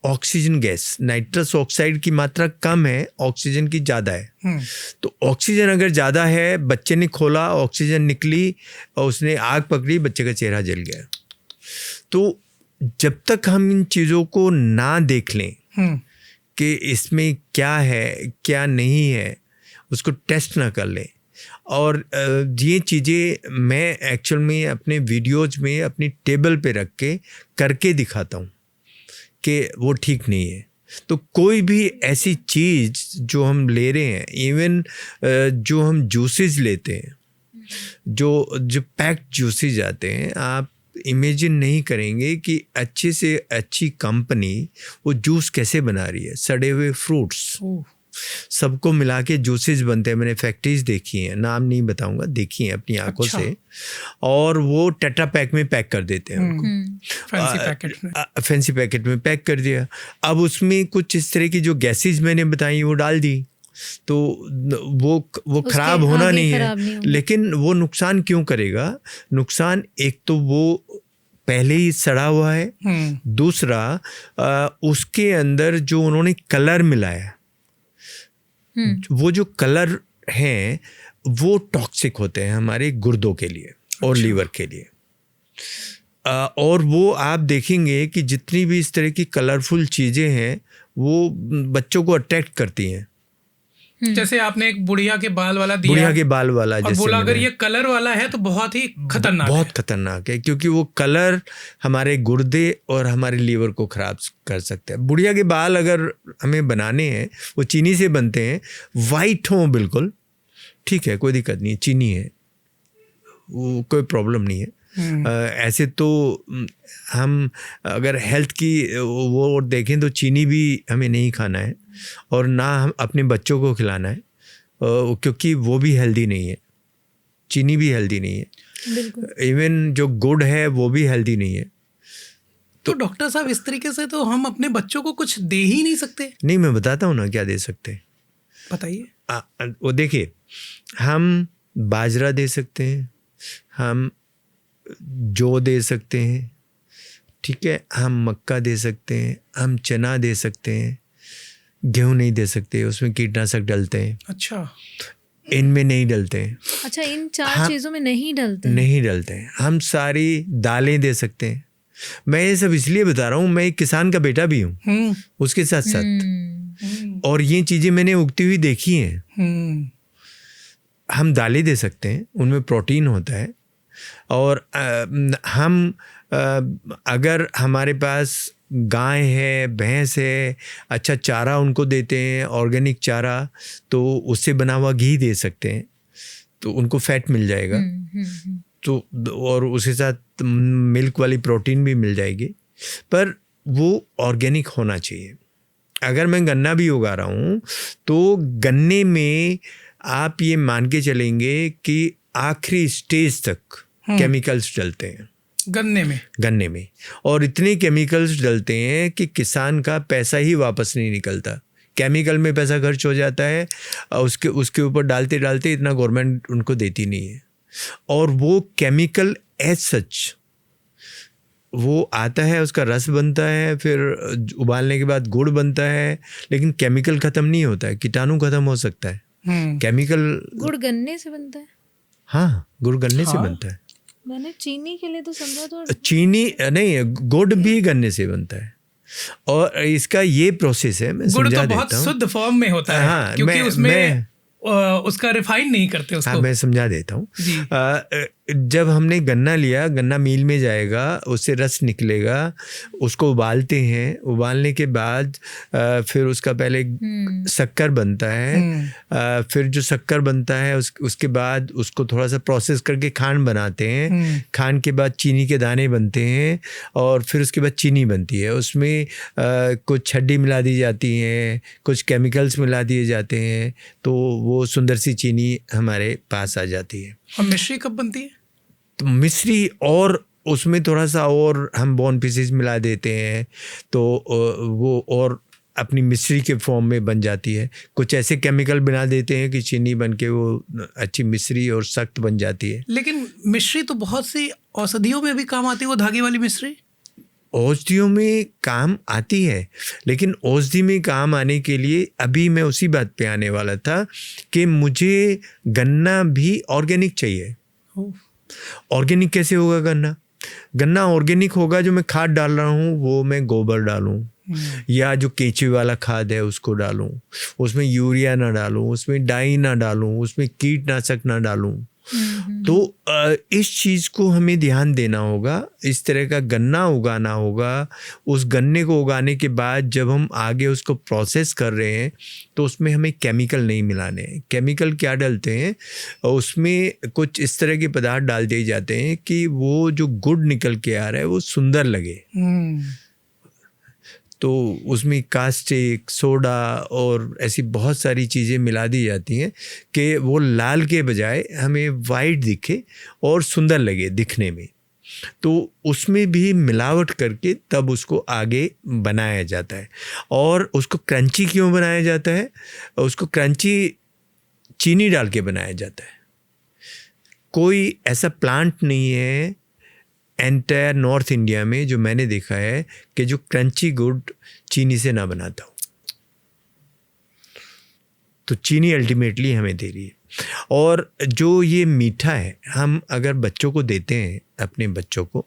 ऑक्सीजन गैस। नाइट्रस ऑक्साइड की मात्रा कम है, ऑक्सीजन की ज़्यादा है। तो ऑक्सीजन अगर ज़्यादा है, बच्चे ने खोला, ऑक्सीजन निकली और उसने आग पकड़ी, बच्चे का चेहरा जल गया। तो जब तक हम इन चीज़ों को ना देख लें कि इसमें क्या है क्या नहीं है, उसको टेस्ट ना कर लें, और ये चीज़ें मैं एक्चुअल में अपने वीडियोज़ में अपनी टेबल पे रख के करके दिखाता हूँ कि वो ठीक नहीं है। तो कोई भी ऐसी चीज़ जो हम ले रहे हैं, इवन जो हम जूसेस लेते हैं, जो पैक्ड जूसेस आते हैं, आप इमेजिन नहीं करेंगे कि अच्छे से अच्छी कंपनी वो जूस कैसे बना रही है। सड़े हुए फ्रूट्स सबको मिला के जूसेस बनते हैं। मैंने फैक्ट्रीज देखी हैं, नाम नहीं बताऊंगा, देखी हैं अपनी आंखों से, और वो टेट्रा पैक में पैक कर देते हैं उनको, फैंसी पैकेट में पैक कर दिया। अब उसमें कुछ इस तरह की जो गैसेज मैंने बताई वो डाल दी, तो वो खराब होना नहीं है, लेकिन वो नुकसान क्यों करेगा? नुकसान एक तो वो पहले ही सड़ा हुआ है, दूसरा उसके अंदर जो उन्होंने कलर मिलाया, वो जो कलर हैं वो टॉक्सिक होते हैं हमारे गुर्दों के लिए और लीवर के लिए। और वो आप देखेंगे कि जितनी भी इस तरह की कलरफुल चीज़ें हैं वो बच्चों को अट्रैक्ट करती हैं। जैसे आपने एक बुढ़िया के बाल वाला दिया, बुढ़िया के बाल वाला, और बोला अगर ये कलर वाला है तो बहुत ही खतरनाक, बहुत खतरनाक है, क्योंकि वो कलर हमारे गुर्दे और हमारे लीवर को खराब कर सकता है। बुढ़िया के बाल अगर हमें बनाने हैं, वो चीनी से बनते हैं, वाइट हों बिल्कुल, ठीक है, कोई दिक्कत नहीं है, चीनी है, वो कोई प्रॉब्लम नहीं है। ऐसे तो हम अगर हेल्थ की वो देखें तो चीनी भी हमें नहीं खाना है, और ना हम अपने बच्चों को खिलाना है, क्योंकि वो भी हेल्दी नहीं है, चीनी भी हेल्दी नहीं है, इवन जो गुड़ है वो भी हेल्दी नहीं है। तो डॉक्टर साहब, इस तरीके से तो हम अपने बच्चों को कुछ दे ही नहीं सकते। नहीं, मैं बताता हूँ ना क्या दे सकते। बताइए। वो देखिए, हम बाजरा दे सकते हैं, हम जौ दे सकते हैं, ठीक है, हम मक्का दे सकते हैं, हम चना दे सकते हैं, गेहूं नहीं दे सकते, उसमें कीटनाशक डलते हैं। अच्छा, इनमें नहीं डलते हैं। अच्छा, इन 4 चीज़ों में नहीं डलते हैं? नहीं डलते हैं। हम सारी दालें दे सकते हैं। मैं ये सब इसलिए बता रहा हूँ, मैं एक किसान का बेटा भी हूँ उसके साथ साथ, और ये चीज़ें मैंने उगती हुई देखी हैं। हम दालें दे सकते हैं, उनमें प्रोटीन होता है, और हम अगर हमारे पास गाय है, भैंस है, अच्छा चारा उनको देते हैं, ऑर्गेनिक चारा, तो उससे बना हुआ घी दे सकते हैं, तो उनको फैट मिल जाएगा, तो और उसके साथ मिल्क वाली प्रोटीन भी मिल जाएगी, पर वो ऑर्गेनिक होना चाहिए। अगर मैं गन्ना भी उगा रहा हूँ तो गन्ने में आप ये मान के चलेंगे कि आखिरी स्टेज तक केमिकल्स डलते हैं गन्ने में, और इतने केमिकल्स डलते हैं कि किसान का पैसा ही वापस नहीं निकलता। केमिकल में पैसा खर्च हो जाता है, उसके ऊपर डालते डालते इतना गवर्नमेंट उनको देती नहीं है, और वो केमिकल एज सच वो आता है, उसका रस बनता है, फिर उबालने के बाद गुड़ बनता है, लेकिन केमिकल ख़त्म नहीं होता है, कीटाणु ख़त्म हो सकता है। केमिकल गुड़ गन्ने से बनता है? हाँ, गुड़ गन्ने से बनता है। मैंने चीनी के लिए तो समझा, तो चीनी नहीं, गुड़ भी गन्ने से बनता है, और इसका ये प्रोसेस है, मैं गुड़ समझा तो बहुत देता हूँ। शुद्ध फॉर्म में होता है। हाँ, क्योंकि उसमें उसका रिफाइन नहीं करते उसको। हाँ, मैं समझा देता हूँ। जब हमने गन्ना लिया, गन्ना मिल में जाएगा, उससे रस निकलेगा, उसको उबालते हैं, उबालने के बाद फिर उसका पहले शक्कर बनता है, फिर जो शक्कर बनता है उसके बाद उसको थोड़ा सा प्रोसेस करके खांड बनाते हैं, खांड के बाद चीनी के दाने बनते हैं, और फिर उसके बाद चीनी बनती है। उसमें कुछ छड्डी मिला दी जाती हैं, कुछ केमिकल्स मिला दिए जाते हैं, तो वो सुंदर सी चीनी हमारे पास आ जाती है। और मिश्री कब बनती है? तो मिश्री, और उसमें थोड़ा सा और हम बोन पीसेस मिला देते हैं, तो वो और अपनी मिश्री के फॉर्म में बन जाती है। कुछ ऐसे केमिकल बना देते हैं कि चीनी बन के वो अच्छी मिश्री और सख्त बन जाती है। लेकिन मिश्री तो बहुत सी औषधियों में भी काम आती है, वो धागे वाली मिश्री। औषधियों में काम आती है, लेकिन औषधि में काम आने के लिए अभी मैं उसी बात पे आने वाला था कि मुझे गन्ना भी ऑर्गेनिक चाहिए। ऑर्गेनिक कैसे होगा गन्ना ऑर्गेनिक होगा, जो मैं खाद डाल रहा हूँ वो मैं गोबर डालूं, या जो केंचुए वाला खाद है उसको डालूं, उसमें यूरिया ना डालूं, उसमें डाई ना डालूं, उसमें कीटनाशक ना डालूं। तो इस चीज़ को हमें ध्यान देना होगा। इस तरह का गन्ना उगाना होगा। उस गन्ने को उगाने के बाद जब हम आगे उसको प्रोसेस कर रहे हैं तो उसमें हमें केमिकल नहीं मिलाने हैं। केमिकल क्या डालते हैं, उसमें कुछ इस तरह के पदार्थ डाल दिए जाते हैं कि वो जो गुड़ निकल के आ रहा है वो सुंदर लगे। तो उसमें कास्टिक, सोडा और ऐसी बहुत सारी चीज़ें मिला दी जाती हैं कि वो लाल के बजाय हमें वाइट दिखे और सुंदर लगे दिखने में। तो उसमें भी मिलावट करके तब उसको आगे बनाया जाता है। और उसको क्रंची क्यों बनाया जाता है? उसको क्रंची चीनी डाल के बनाया जाता है। कोई ऐसा प्लांट नहीं है एंटायर नॉर्थ इंडिया में जो मैंने देखा है कि जो क्रंची गुड़ चीनी से ना बनाता हो। तो चीनी अल्टीमेटली हमें दे रही है। और जो ये मीठा है, हम अगर बच्चों को देते हैं, अपने बच्चों को,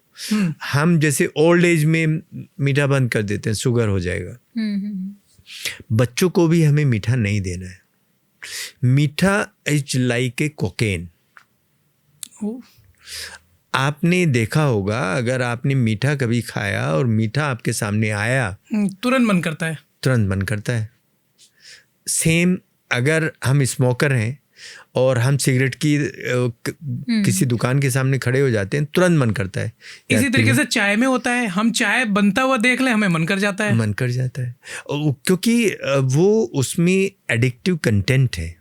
हम जैसे ओल्ड एज में मीठा बंद कर देते हैं, शुगर हो जाएगा। बच्चों को भी हमें मीठा नहीं देना है। मीठा इज लाइक ए कोकेन। आपने देखा होगा, अगर आपने मीठा कभी खाया और मीठा आपके सामने आया, तुरंत मन करता है। तुरंत मन करता है। सेम अगर हम स्मोकर हैं और हम सिगरेट की किसी दुकान के सामने खड़े हो जाते हैं, तुरंत मन करता है। इसी तरीके से चाय में होता है, हम चाय बनता हुआ देख लें, हमें मन कर जाता है। मन कर जाता है, क्योंकि वो उसमें एडिक्टिव कंटेंट है।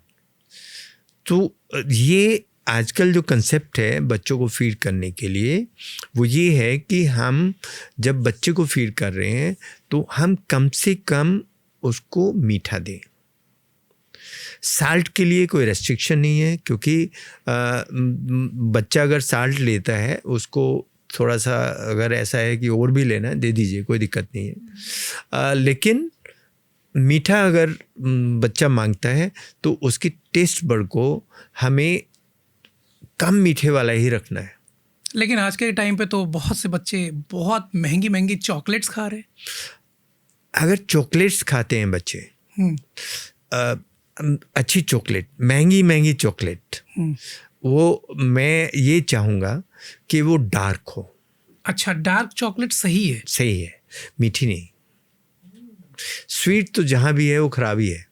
तो ये आजकल जो कंसेप्ट है बच्चों को फीड करने के लिए, वो ये है कि हम जब बच्चे को फीड कर रहे हैं तो हम कम से कम उसको मीठा दें। साल्ट के लिए कोई रेस्ट्रिक्शन नहीं है, क्योंकि बच्चा अगर साल्ट लेता है उसको थोड़ा सा अगर ऐसा है कि और भी लेना है दे दीजिए, कोई दिक्कत नहीं है। लेकिन मीठा अगर बच्चा मांगता है तो उसकी टेस्ट बड को हमें कम मीठे वाला ही रखना है। लेकिन आज के टाइम पे तो बहुत से बच्चे बहुत महंगी महंगी चॉकलेट्स खा रहे हैं। अगर चॉकलेट्स खाते हैं बच्चे, अच्छी चॉकलेट, महंगी महंगी चॉकलेट, वो मैं ये चाहूँगा कि वो डार्क हो। अच्छा, डार्क चॉकलेट सही है? सही है, मीठी नहीं। स्वीट तो जहाँ भी है वो खराब ही है।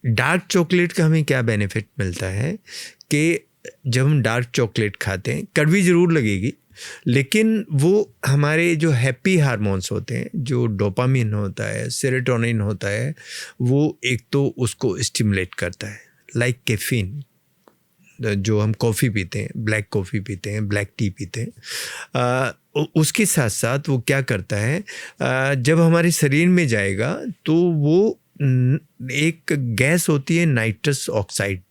डार्क चॉकलेट का हमें क्या बेनिफिट मिलता है कि जब हम डार्क चॉकलेट खाते हैं, कड़वी ज़रूर लगेगी, लेकिन वो हमारे जो हैप्पी हार्मोन्स होते हैं, जो डोपामिन होता है, सेरोटोनिन होता है, वो एक तो उसको स्टिमुलेट करता है, लाइक कैफीन। जो हम कॉफ़ी पीते हैं, ब्लैक कॉफ़ी पीते हैं, ब्लैक टी पीते हैं, उसके साथ साथ वो क्या करता है, जब हमारे शरीर में जाएगा तो वो एक गैस होती है नाइट्रस ऑक्साइड,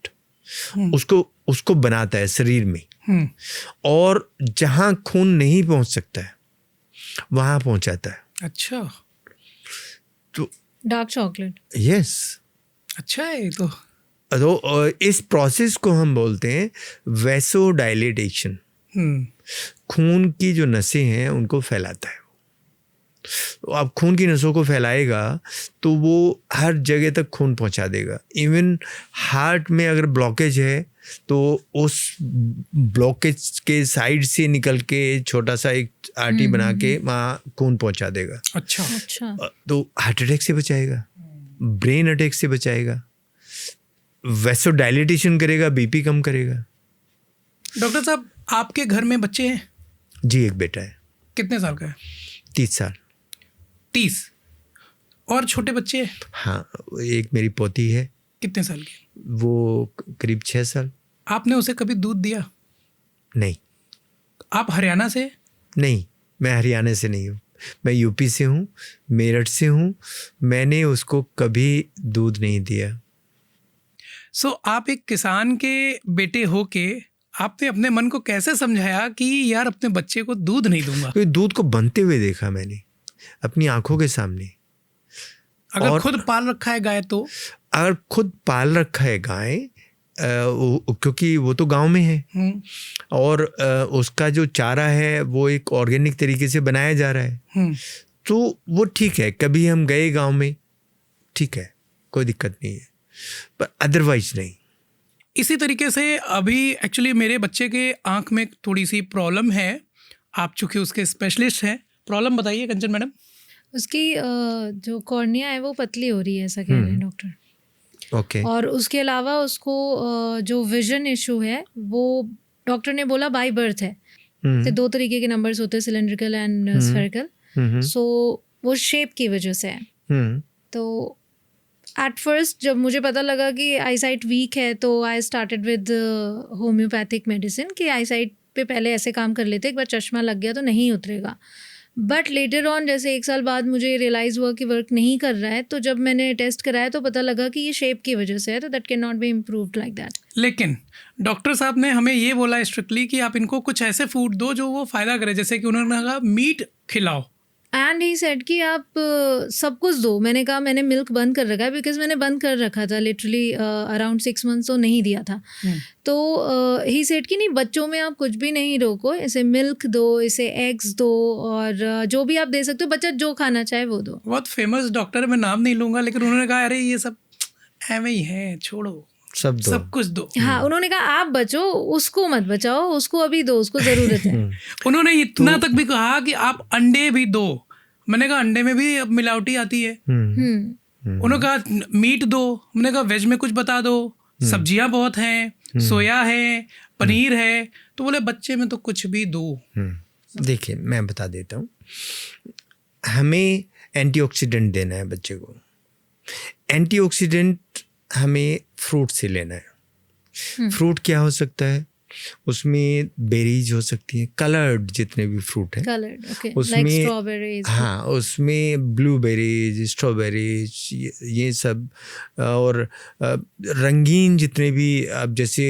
उसको बनाता है शरीर में, और जहाँ खून नहीं पहुँच सकता है वहाँ पहुँचाता है। अच्छा, तो डार्क चॉकलेट, यस, अच्छा है ये तो। इस प्रोसेस को हम बोलते हैं वैसोडाइलेटेशन। खून की जो नसें हैं उनको फैलाता है। तो आप खून की नसों को फैलाएगा तो वो हर जगह तक खून पहुंचा देगा। इवन हार्ट में अगर ब्लॉकेज है तो उस ब्लॉकेज के साइड से निकल के छोटा सा एक आर्टरी बना के वहाँ खून पहुंचा देगा। अच्छा, अच्छा, तो हार्ट अटैक से बचाएगा, ब्रेन अटैक से बचाएगा, वैसोडाइलेटेशन करेगा, बीपी कम करेगा। डॉक्टर साहब, आपके घर में बच्चे हैं? जी, एक बेटा है। कितने साल का है? 30 साल। 30? और छोटे बच्चे? हाँ, एक मेरी पोती है। कितने साल की? वो करीब 6 साल। आपने उसे कभी दूध दिया? नहीं। आप हरियाणा से? नहीं, मैं हरियाणा से नहीं हूँ, मैं यूपी से हूँ, मेरठ से हूँ। मैंने उसको कभी दूध नहीं दिया। सो आप एक किसान के बेटे हो के आपने अपने मन को कैसे समझाया कि यार अपने बच्चे को दूध नहीं दूंगा? तो दूध को बनते हुए देखा मैंने अपनी आंखों के सामने। अगर खुद पाल रखा है गाय तो? अगर खुद पाल रखा है गाय, क्योंकि वो तो गांव में है और उसका जो चारा है वो एक ऑर्गेनिक तरीके से बनाया जा रहा है, तो वो ठीक है। कभी हम गए गांव में, ठीक है, कोई दिक्कत नहीं है, पर अदरवाइज नहीं। इसी तरीके से अभी एक्चुअली मेरे बच्चे के आंख में थोड़ी सी प्रॉब्लम है। आप चूँकि उसके स्पेशलिस्ट हैं, प्रॉब्लम बताइए कंचन मैडम। उसकी जो कॉर्निया है वो पतली हो रही है, ऐसा कह रहे हैं डॉक्टर। ओके। और उसके अलावा उसको जो विजन इशू है वो डॉक्टर ने बोला बाय बर्थ है। तो 2 तरीके के नंबर्स होते हैं, सिलेंड्रिकल एंड स्फेरिकल। सो वो शेप की वजह से है। तो एट फर्स्ट जब मुझे पता लगा कि आईसाइट वीक है तो I started with homeopathic medicine कि आईसाइट पे पहले ऐसे काम कर लेते, एक बार चश्मा लग गया तो नहीं उतरेगा। बट लेटर ऑन जैसे 1 साल बाद मुझे रियलाइज़ हुआ कि वर्क नहीं कर रहा है, तो जब मैंने टेस्ट कराया तो पता लगा कि ये शेप की वजह से है, तो that can not be improved like that. लेकिन डॉक्टर साहब ने हमें ये बोला स्ट्रिक्टली कि आप इनको कुछ ऐसे फूड दो जो वो फ़ायदा करे, जैसे कि उन्होंने कहा मीट खिलाओ। एंड ही सेड कि आप सब कुछ दो। मैंने कहा मैंने मिल्क बंद कर रखा है, बिकॉज मैंने बंद कर रखा था लिटरली अराउंड 6 मंथ्स तो नहीं दिया था। तो ही सेड कि नहीं, बच्चों में आप कुछ भी नहीं रोको, इसे मिल्क दो, इसे एग्स दो, और जो भी आप दे सकते हो, बच्चा जो खाना चाहे वो दो। बहुत फेमस डॉक्टर है, मैं नाम नहीं लूँगा, लेकिन उन्होंने कहा अरे ये सब ऐਵੇਂ ही है, छोड़ो, सब कुछ दो। हाँ, उन्होंने कहा आप बचो, उसको मत बचाओ, उसको अभी दो, उसको ज़रूरत है। उन्होंने इतना तक भी कहा कि आप अंडे भी दो। मैंने कहा अंडे में भी अब मिलावटी आती है। उन्होंने कहा मीट दो, मैंने कहा वेज में कुछ बता दो, सब्जियां बहुत हैं, सोया है, पनीर है, तो बोले बच्चे में तो कुछ भी दो। देखिए मैं बता देता हूँ, हमें एंटीऑक्सीडेंट देना है बच्चे को। एंटीऑक्सीडेंट हमें फ्रूट से लेना है। फ्रूट क्या हो सकता है? उसमें बेरीज हो सकती हैं, कलर्ड जितने भी फ्रूट हैं कलर्ड, ओके, लाइक उसमें, स्ट्रॉबेरीज। हाँ उसमें ब्लूबेरीज, स्ट्रॉबेरीज, ये सब, और रंगीन जितने भी, अब जैसे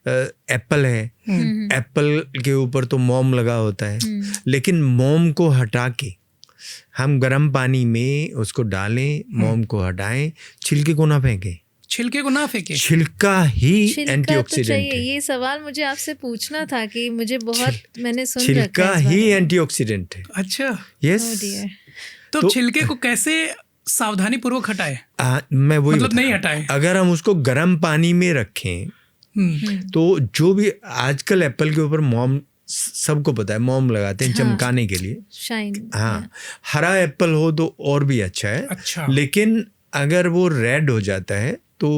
एप्पल है, एप्पल के ऊपर तो मोम लगा होता है, लेकिन मोम को हटा के हम गर्म पानी में उसको डालें, मोम को हटाएं, छिलके को ना फेंकें, छिलके को ना फेंके। छिलका ही छिलका तो एंटीऑक्सीडेंट चाहिए, है। ये सवाल मुझे आपसे पूछना था कि मुझे बहुत मैंने सुन छिलका रखा है इस ही बारे में। एंटीऑक्सीडेंट है। अच्छा, यस। Oh dear. तो छिलके को कैसे सावधानी पूर्वक हटाए? मैं वही मतलब बता नहीं रहा हूँ। हटाए। अगर हम उसको गर्म पानी में रखें तो जो भी आजकल एप्पल के ऊपर मोम, सबको पता है मोम लगाते हैं चमकाने के लिए। शाइन। हाँ, हरा एप्पल हो तो और भी अच्छा है। अच्छा। लेकिन अगर वो रेड हो जाता है तो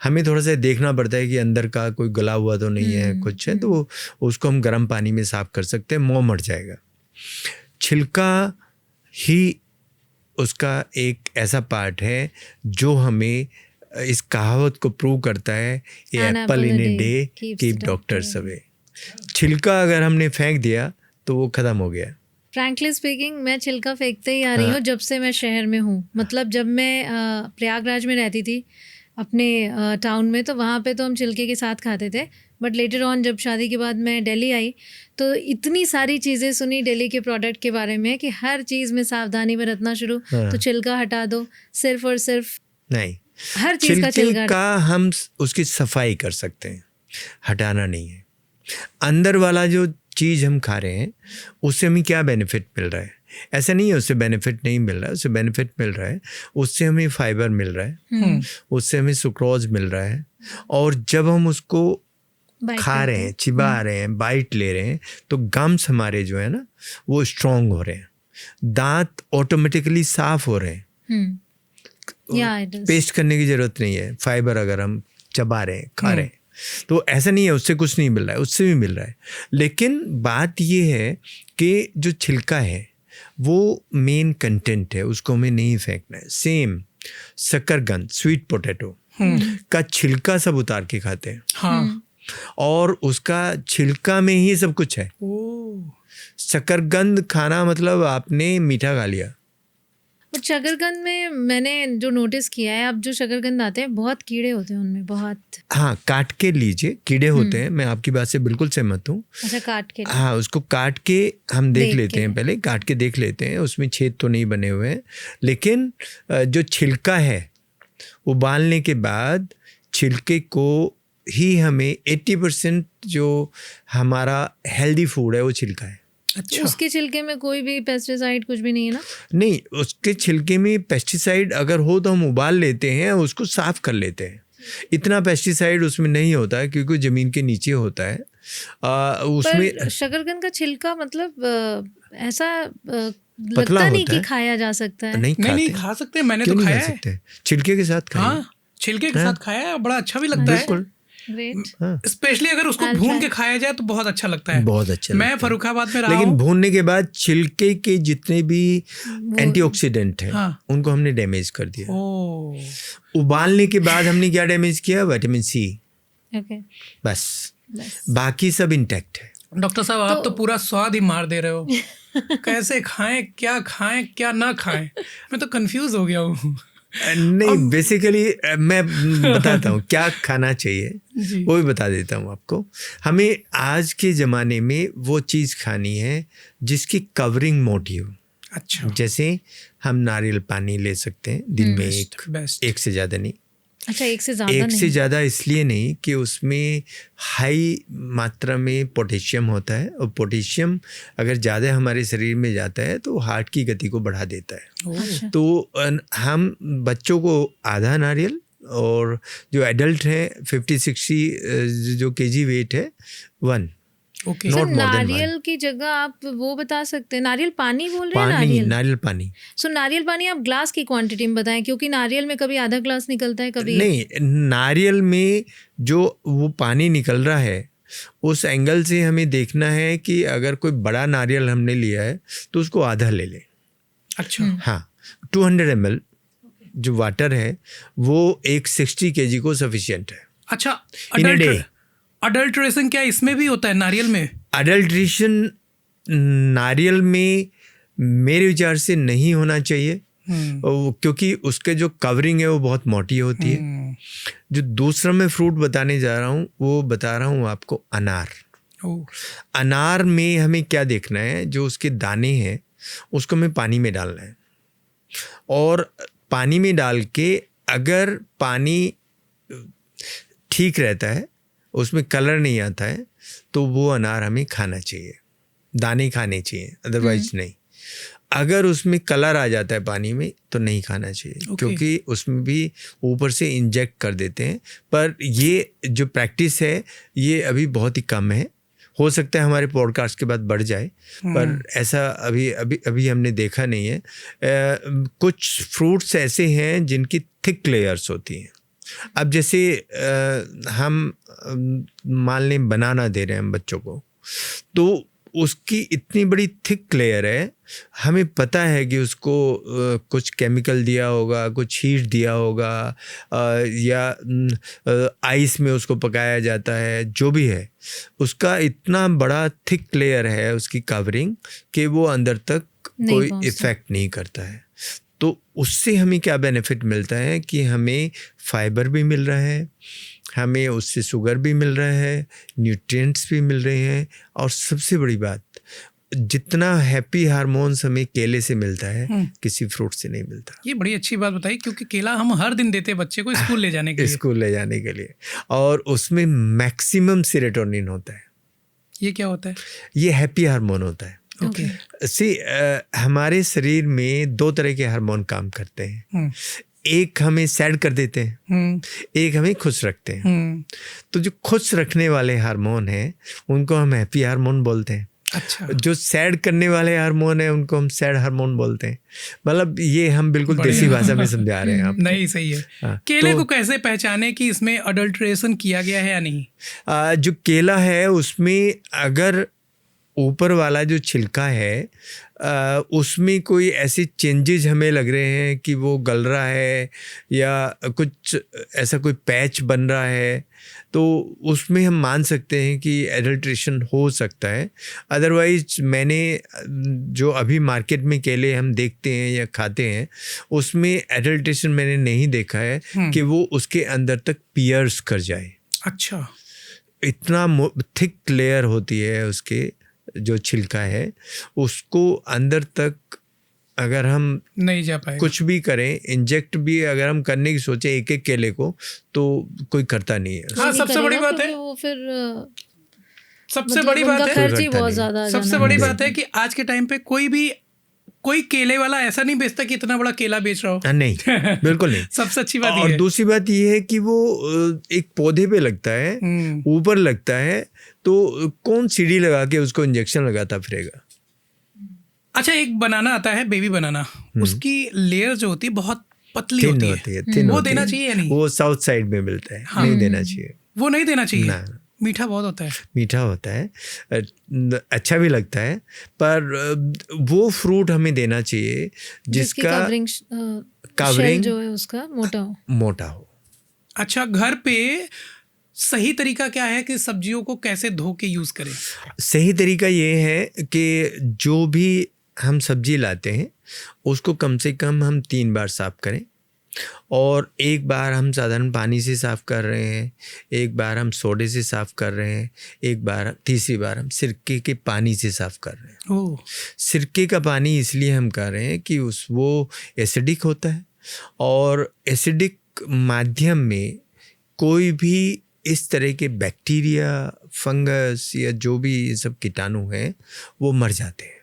हमें थोड़ा सा देखना पड़ता है कि अंदर का कोई गला हुआ तो नहीं है, कुछ है, तो उसको हम गर्म पानी में साफ कर सकते हैं, मोम हट जाएगा। छिलका ही उसका एक ऐसा पार्ट है जो हमें इस कहावत को प्रूव करता है, ये An Apple apple in a A day day keeps keep the doctors doctor away. छिलका अगर हमने फेंक दिया तो वो खत्म हो गया। फ्रैंकली स्पीकिंग, मैं छिलका फेंकते ही आ रही हूँ जब से मैं शहर में हूँ। मतलब जब मैं प्रयागराज में रहती थी अपने टाउन में, तो वहाँ पे तो हम छिलके के साथ खाते थे। बट लेटर ऑन जब शादी के बाद मैं दिल्ली आई तो इतनी सारी चीज़ें सुनी दिल्ली के प्रोडक्ट के बारे में कि हर चीज़ में सावधानी बरतना शुरू। तो छिलका हटा दो, सिर्फ और सिर्फ नहीं, हर चीज़ का छिलके छिलका का हम उसकी सफाई कर सकते हैं, हटाना नहीं है। अंदर वाला जो चीज़ हम खा रहे हैं उससे हमें क्या बेनिफिट मिल रहा है? ऐसा नहीं है उससे बेनिफिट नहीं मिल रहा है, उससे बेनिफिट मिल रहा है। उससे हमें फाइबर मिल रहा है, उससे हमें सुक्रोज मिल रहा है, और जब हम उसको खा रहे हैं, चिबा रहे हैं, बाइट ले रहे हैं, तो गम्स हमारे जो है ना वो स्ट्रॉन्ग हो रहे हैं, दांत ऑटोमेटिकली साफ हो रहे हैं, पेस्ट करने की जरूरत नहीं है। फाइबर अगर हम चबा रहे हैं, खा रहे हैं, तो ऐसा नहीं है उससे कुछ नहीं मिल रहा है, उससे भी मिल रहा है। लेकिन बात ये है कि जो छिलका है वो मेन कंटेंट है, उसको हमें नहीं फेंकना है। सेम शकरकंद, स्वीट पोटैटो का छिलका सब उतार के खाते हैं। हाँ। और उसका छिलका में ही सब कुछ है। शकरकंद खाना मतलब आपने मीठा खा लिया। और शकरकंद में मैंने जो नोटिस किया है, अब जो शकरकंद आते हैं बहुत कीड़े होते हैं उनमें, बहुत। हाँ, काट के लीजिए, कीड़े होते हैं, मैं आपकी बात से बिल्कुल सहमत हूँ। अच्छा, काट के? हाँ, उसको काट के हम देख लेते हैं, पहले काट के देख लेते हैं, उसमें छेद तो नहीं बने हुए हैं। लेकिन जो छिलका है, उबालने के बाद छिलके को ही हमें 80% जो हमारा हेल्दी फूड है वो छिलका है। अच्छा। उसके छिलके में कोई भी पेस्टिसाइड कुछ भी नहीं है ना? नहीं, उसके छिलके में पेस्टिसाइड अगर हो तो हम उबाल लेते हैं, उसको साफ कर लेते हैं। इतना पेस्टिसाइड उसमें नहीं होता है क्योंकि ज़मीन के नीचे होता है। उसमें पर शकरकंद का छिलका मतलब ऐसा लगता नहीं कि खाया जा सकता है। नहीं खा सकते हैं, मैंने तो खाया है। छिलके के साथ खाया। हाँ, छिलके के साथ खाया है, बड़ा अच्छा भी लगता है। ग्रेट। स्पेशली अगर उसको भून के खाया जाए तो बहुत अच्छा लगता है। बहुत अच्छा। मैं फर्रुखाबाद में रहा लेकिन हूँ। भूनने के बाद छिलके के जितने भी एंटीऑक्सीडेंट हैं, हाँ, उनको हमने डैमेज कर दिया। उबालने के बाद हमने क्या डैमेज किया? Vitamin C. बस, बाकी सब इंटैक्ट है। डॉक्टर साहब, आप तो पूरा स्वाद ही मार दे रहे हो। कैसे खाएं, क्या ना खाएं, मैं तो कंफ्यूज हो गया हूँ। नहीं, बेसिकली मैं बताता हूँ क्या खाना चाहिए, वो भी बता देता हूँ आपको। हमें आज के ज़माने में वो चीज़ खानी है जिसकी कवरिंग मोटी हो। अच्छा। जैसे हम नारियल पानी ले सकते हैं दिन में एक से ज़्यादा नहीं। अच्छा, एक से ज़्यादा इसलिए नहीं कि उसमें हाई मात्रा में पोटेशियम होता है, और पोटेशियम अगर ज़्यादा हमारे शरीर में जाता है तो हार्ट की गति को बढ़ा देता है। अच्छा। तो हम बच्चों को आधा नारियल, और जो एडल्ट हैं 50-60 जो केजी वेट है 1। ओके। नारियल की जगह आप वो बता सकते हैं, नारियल पानी बोल रहे हैं? नारियल पानी। नारियल पानी आप ग्लास की क्वांटिटी में बताएं, क्योंकि नारियल में कभी आधा ग्लास निकलता है, कभी नहीं। नारियल में जो वो पानी निकल रहा है उस एंगल से हमें देखना है कि अगर कोई बड़ा नारियल हमने लिया है तो उसको आधा ले लें। अच्छा। हाँ, 200 ml जो वाटर है वो एक 60 kg को सफिशिएंट है। अच्छा, इन अ डे। अडल्ट्रेशन क्या इसमें भी होता है, नारियल में? अडल्ट्रेशन नारियल में मेरे विचार से नहीं होना चाहिए, क्योंकि उसके जो कवरिंग है वो बहुत मोटी होती है। जो दूसरा मैं फ्रूट बताने जा रहा हूँ वो बता रहा हूँ आपको अनार। अनार में हमें क्या देखना है, जो उसके दाने हैं उसको हमें पानी में डालना है, और पानी में डाल के अगर पानी ठीक रहता है, उसमें कलर नहीं आता है, तो वो अनार हमें खाना चाहिए, दाने खाने चाहिए, अदरवाइज नहीं। अगर उसमें कलर आ जाता है पानी में तो नहीं खाना चाहिए, क्योंकि उसमें भी ऊपर से इंजेक्ट कर देते हैं। पर ये जो प्रैक्टिस है ये अभी बहुत ही कम है, हो सकता है हमारे पॉडकास्ट के बाद बढ़ जाए, पर ऐसा अभी हमने देखा नहीं है। कुछ फ्रूट्स ऐसे हैं जिनकी थिक लेयर्स होती हैं। अब जैसे हम मान लें बनाना दे रहे हैं हम बच्चों को, तो उसकी इतनी बड़ी थिक लेयर है, हमें पता है कि उसको कुछ केमिकल दिया होगा, कुछ हीट दिया होगा, या आइस में उसको पकाया जाता है, जो भी है उसका इतना बड़ा थिक लेयर है उसकी कवरिंग कि वो अंदर तक कोई इफ़ेक्ट नहीं करता है। तो उससे हमें क्या बेनिफिट मिलता है कि हमें फाइबर भी मिल रहा है, हमें उससे शुगर भी मिल रहा है, न्यूट्रिएंट्स भी मिल रहे हैं, और सबसे बड़ी बात, जितना हैप्पी हार्मोन्स हमें केले से मिलता है किसी फ्रूट से नहीं मिलता। ये बड़ी अच्छी बात बताई, क्योंकि केला हम हर दिन देते हैं बच्चे को स्कूल ले जाने के लिए। स्कूल ले जाने के लिए, और उसमें मैक्सिमम सेरोटोनिन होता है। ये क्या होता है? ये हैप्पी हार्मोन होता है। हमारे शरीर में दो तरह के हार्मोन काम करते हैं, एक हमें सैड कर देते हैं, एक हमें खुश रखते हैं। तो जो खुश रखने वाले हार्मोन हैं उनको हम हैप्पी हार्मोन बोलते हैं। अच्छा। जो सैड करने वाले हार्मोन है उनको हम सैड हार्मोन बोलते हैं। मतलब ये हम बिल्कुल देसी भाषा में समझा रहे हैं आप। नहीं, सही है। केले को कैसे पहचाने कि इसमें अडल्ट्रेशन किया गया है या नहीं? जो केला है उसमें अगर ऊपर वाला जो छिलका है उसमें कोई ऐसे चेंजेस हमें लग रहे हैं कि वो गल रहा है या कुछ ऐसा कोई पैच बन रहा है, तो उसमें हम मान सकते हैं कि एडल्ट्रेशन हो सकता है। अदरवाइज मैंने जो अभी मार्केट में केले हम देखते हैं या खाते हैं उसमें एडल्ट्रेशन मैंने नहीं देखा है कि वो उसके अंदर तक पियर्स कर जाए। अच्छा। इतना थिक लेयर होती है उसके जो छिलका है, उसको अंदर तक अगर हम नहीं जा पाएगा, कुछ भी करें, इंजेक्ट भी अगर हम करने की सोचे एक एक केले को, तो कोई करता नहीं है। हाँ, सबसे बड़ी बात है, वो फिर सबसे बड़ी बात है, सबसे बड़ी बात है कि आज के टाइम पे कोई केले वाला ऐसा नहीं बेचता कि इतना बड़ा केला बेच रहा हो। नहीं, बिल्कुल नहीं। सबसे अच्छी बात ये और है। दूसरी बात ये है कि वो एक पौधे पे लगता है, ऊपर लगता है, तो कौन सीढ़ी लगा के उसको इंजेक्शन लगाता फिरेगा। अच्छा, एक बनाना आता है, बेबी बनाना, उसकी लेयर जो होती है बहुत पतली होती है, वो देना चाहिए या नहीं? वो साउथ साइड में मिलता है, नहीं देना चाहिए। वो नहीं देना चाहिए ना। मीठा बहुत होता है। मीठा होता है, अच्छा भी लगता है, पर वो फ्रूट हमें देना चाहिए जिसका कवरिंग जो है उसका मोटा हो। अच्छा, घर पे सही तरीका क्या है कि सब्जियों को कैसे धो के यूज़ करें? सही तरीका ये है कि जो भी हम सब्जी लाते हैं उसको कम से कम हम 3 बार साफ़ करें, और एक बार हम साधारण पानी से साफ़ कर रहे हैं, एक बार हम सोडे से साफ़ कर रहे हैं, एक बार तीसरी बार हम सिरके के पानी से साफ़ कर रहे हैं। ओह। सिरके का पानी इसलिए हम कर रहे हैं कि वो एसिडिक होता है, और एसिडिक माध्यम में कोई भी इस तरह के बैक्टीरिया, फंगस या जो भी ये सब कीटाणु हैं वो मर जाते हैं।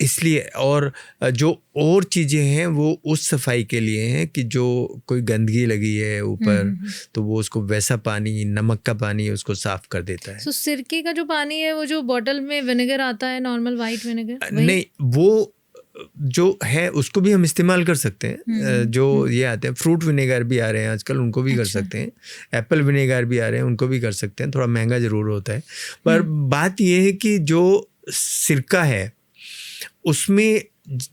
इसलिए, और जो और चीज़ें हैं वो उस सफाई के लिए हैं कि जो कोई गंदगी लगी है ऊपर, तो वो उसको वैसा पानी, नमक का पानी उसको साफ कर देता है। सिरके का जो पानी है वो जो बॉटल में विनेगर आता है, नॉर्मल वाइट विनेगर, नहीं, वो जो है उसको भी हम इस्तेमाल कर सकते हैं। जो ये आते हैं फ्रूट विनेगर भी आ रहे हैं आजकल, उनको भी कर सकते हैं। एप्पल विनेगर भी आ रहे हैं, उनको भी कर सकते हैं। थोड़ा महंगा ज़रूर होता है, पर बात ये है कि जो सिरका है उसमें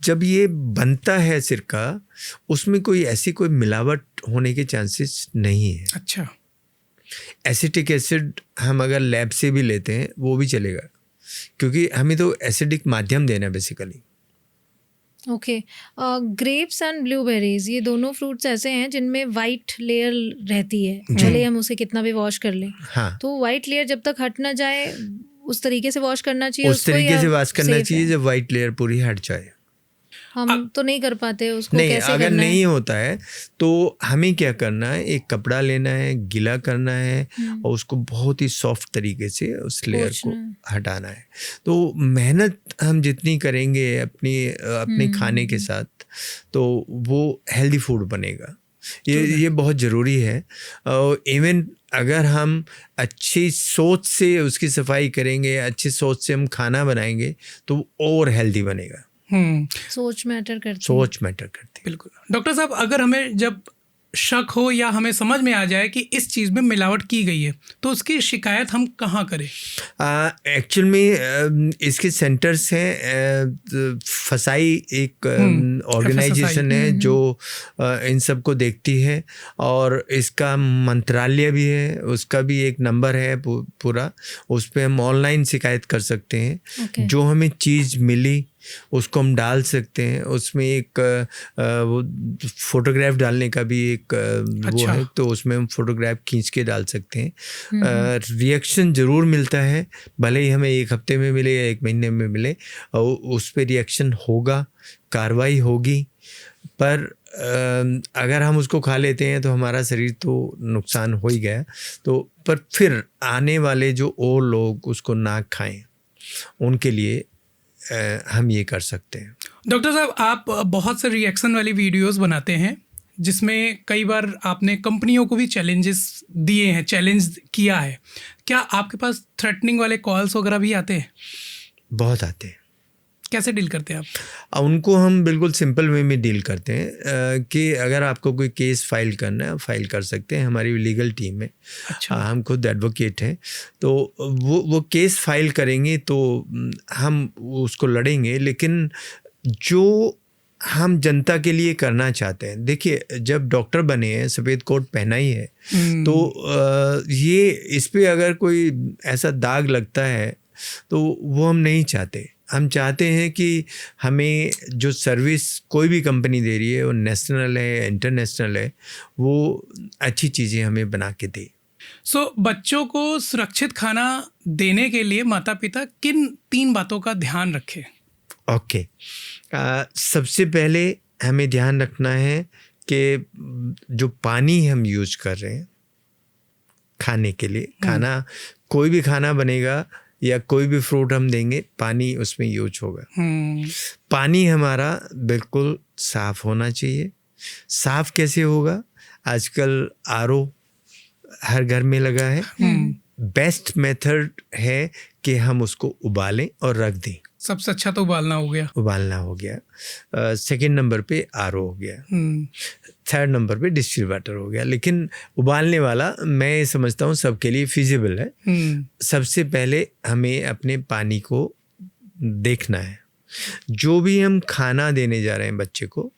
जब ये बनता है सिरका, उसमें कोई ऐसी कोई मिलावट होने के चांसेस नहीं है। अच्छा। एसिटिक एसिड हम अगर लैब से भी लेते हैं वो भी चलेगा, क्योंकि हमें तो एसिडिक माध्यम देना है basically. Okay. Grapes and blueberries, ये दोनों फ्रूट्स ऐसे हैं जिनमें वाइट लेयर रहती है, भले हम उसे कितना भी वॉश कर लें। हाँ, तो वाइट लेयर जब तक हट ना जाए उस तरीके से वॉश करना चाहिए उस उसको, तरीके या से वॉश करना safe चाहिए है? जब वाइट लेयर पूरी हट जाए। हम तो नहीं कर पाते उसको, नहीं, कैसे अगर करना नहीं है? होता है तो हमें क्या करना है, एक कपड़ा लेना है, गीला करना है और उसको बहुत ही सॉफ्ट तरीके से उस लेयर को पोंछना। हटाना है। तो मेहनत हम जितनी करेंगे अपने खाने के साथ, तो वो हेल्दी फूड बनेगा। ये बहुत ज़रूरी है। और इवन अगर हम अच्छी सोच से उसकी सफाई करेंगे, अच्छी सोच से हम खाना बनाएंगे, तो और हेल्दी बनेगा। सोच मैटर करती है। सोच मैटर करती है। बिल्कुल। डॉक्टर साहब, अगर हमें जब शक हो या हमें समझ में आ जाए कि इस चीज़ में मिलावट की गई है, तो उसकी शिकायत हम कहाँ करें? एक्चुअल में इसके सेंटर्स हैं। फसाई एक ऑर्गेनाइजेशन है जो इन सब को देखती है, और इसका मंत्रालय भी है, उसका भी एक नंबर है पूरा, उस पर हम ऑनलाइन शिकायत कर सकते हैं। Okay. जो हमें चीज़ मिली उसको हम डाल सकते हैं, उसमें एक वो फोटोग्राफ डालने का भी एक वो अच्छा। है, तो उसमें हम फोटोग्राफ खींच के डाल सकते हैं। रिएक्शन ज़रूर मिलता है, भले ही हमें 1 हफ्ते में मिले या 1 महीने में मिले, और उस पर रिएक्शन होगा, कार्रवाई होगी। पर अगर हम उसको खा लेते हैं तो हमारा शरीर तो नुकसान हो ही गया। तो पर फिर आने वाले जो और लोग उसको ना खाएं, उनके लिए हम ये कर सकते हैं। डॉक्टर साहब, आप बहुत से रिएक्शन वाली वीडियोस बनाते हैं, जिसमें कई बार आपने कंपनियों को भी चैलेंजेस दिए हैं, चैलेंज किया है। क्या आपके पास थ्रेटनिंग वाले कॉल्स वगैरह भी आते हैं? बहुत आते हैं। कैसे डील करते हैं आप? उनको हम बिल्कुल सिंपल वे में डील करते हैं कि अगर आपको कोई केस फाइल करना है, फाइल कर सकते हैं, हमारी लीगल टीम है। अच्छा। हम खुद एडवोकेट हैं, तो वो केस फाइल करेंगे तो हम उसको लड़ेंगे। लेकिन जो हम जनता के लिए करना चाहते हैं, देखिए जब डॉक्टर बने हैं, सफ़ेद कोट पहना ही है, तो ये इस पे अगर कोई ऐसा दाग लगता है तो वो हम नहीं चाहते। हम चाहते हैं कि हमें जो सर्विस कोई भी कंपनी दे रही है, वो नेशनल है, इंटरनेशनल है, वो अच्छी चीज़ें हमें बना के दे। बच्चों को सुरक्षित खाना देने के लिए माता पिता किन 3 बातों का ध्यान रखें? ओके। सबसे पहले हमें ध्यान रखना है कि जो पानी हम यूज कर रहे हैं खाने के लिए, खाना कोई भी खाना बनेगा या कोई भी फ्रूट हम देंगे, पानी उसमें यूज होगा। पानी हमारा बिल्कुल साफ होना चाहिए। साफ कैसे होगा? आजकल आरओ हर घर में लगा है। बेस्ट मेथड है कि हम उसको उबालें और रख दें। सबसे अच्छा तो उबालना हो गया। सेकंड नंबर पे आरओ हो गया। थर्ड नंबर पे डिस्टिल वाटर हो गया। लेकिन उबालने वाला मैं समझता हूँ सबके लिए फिजिबल है। सबसे पहले हमें अपने पानी को देखना है। जो भी हम खाना देने जा रहे हैं बच्चे को,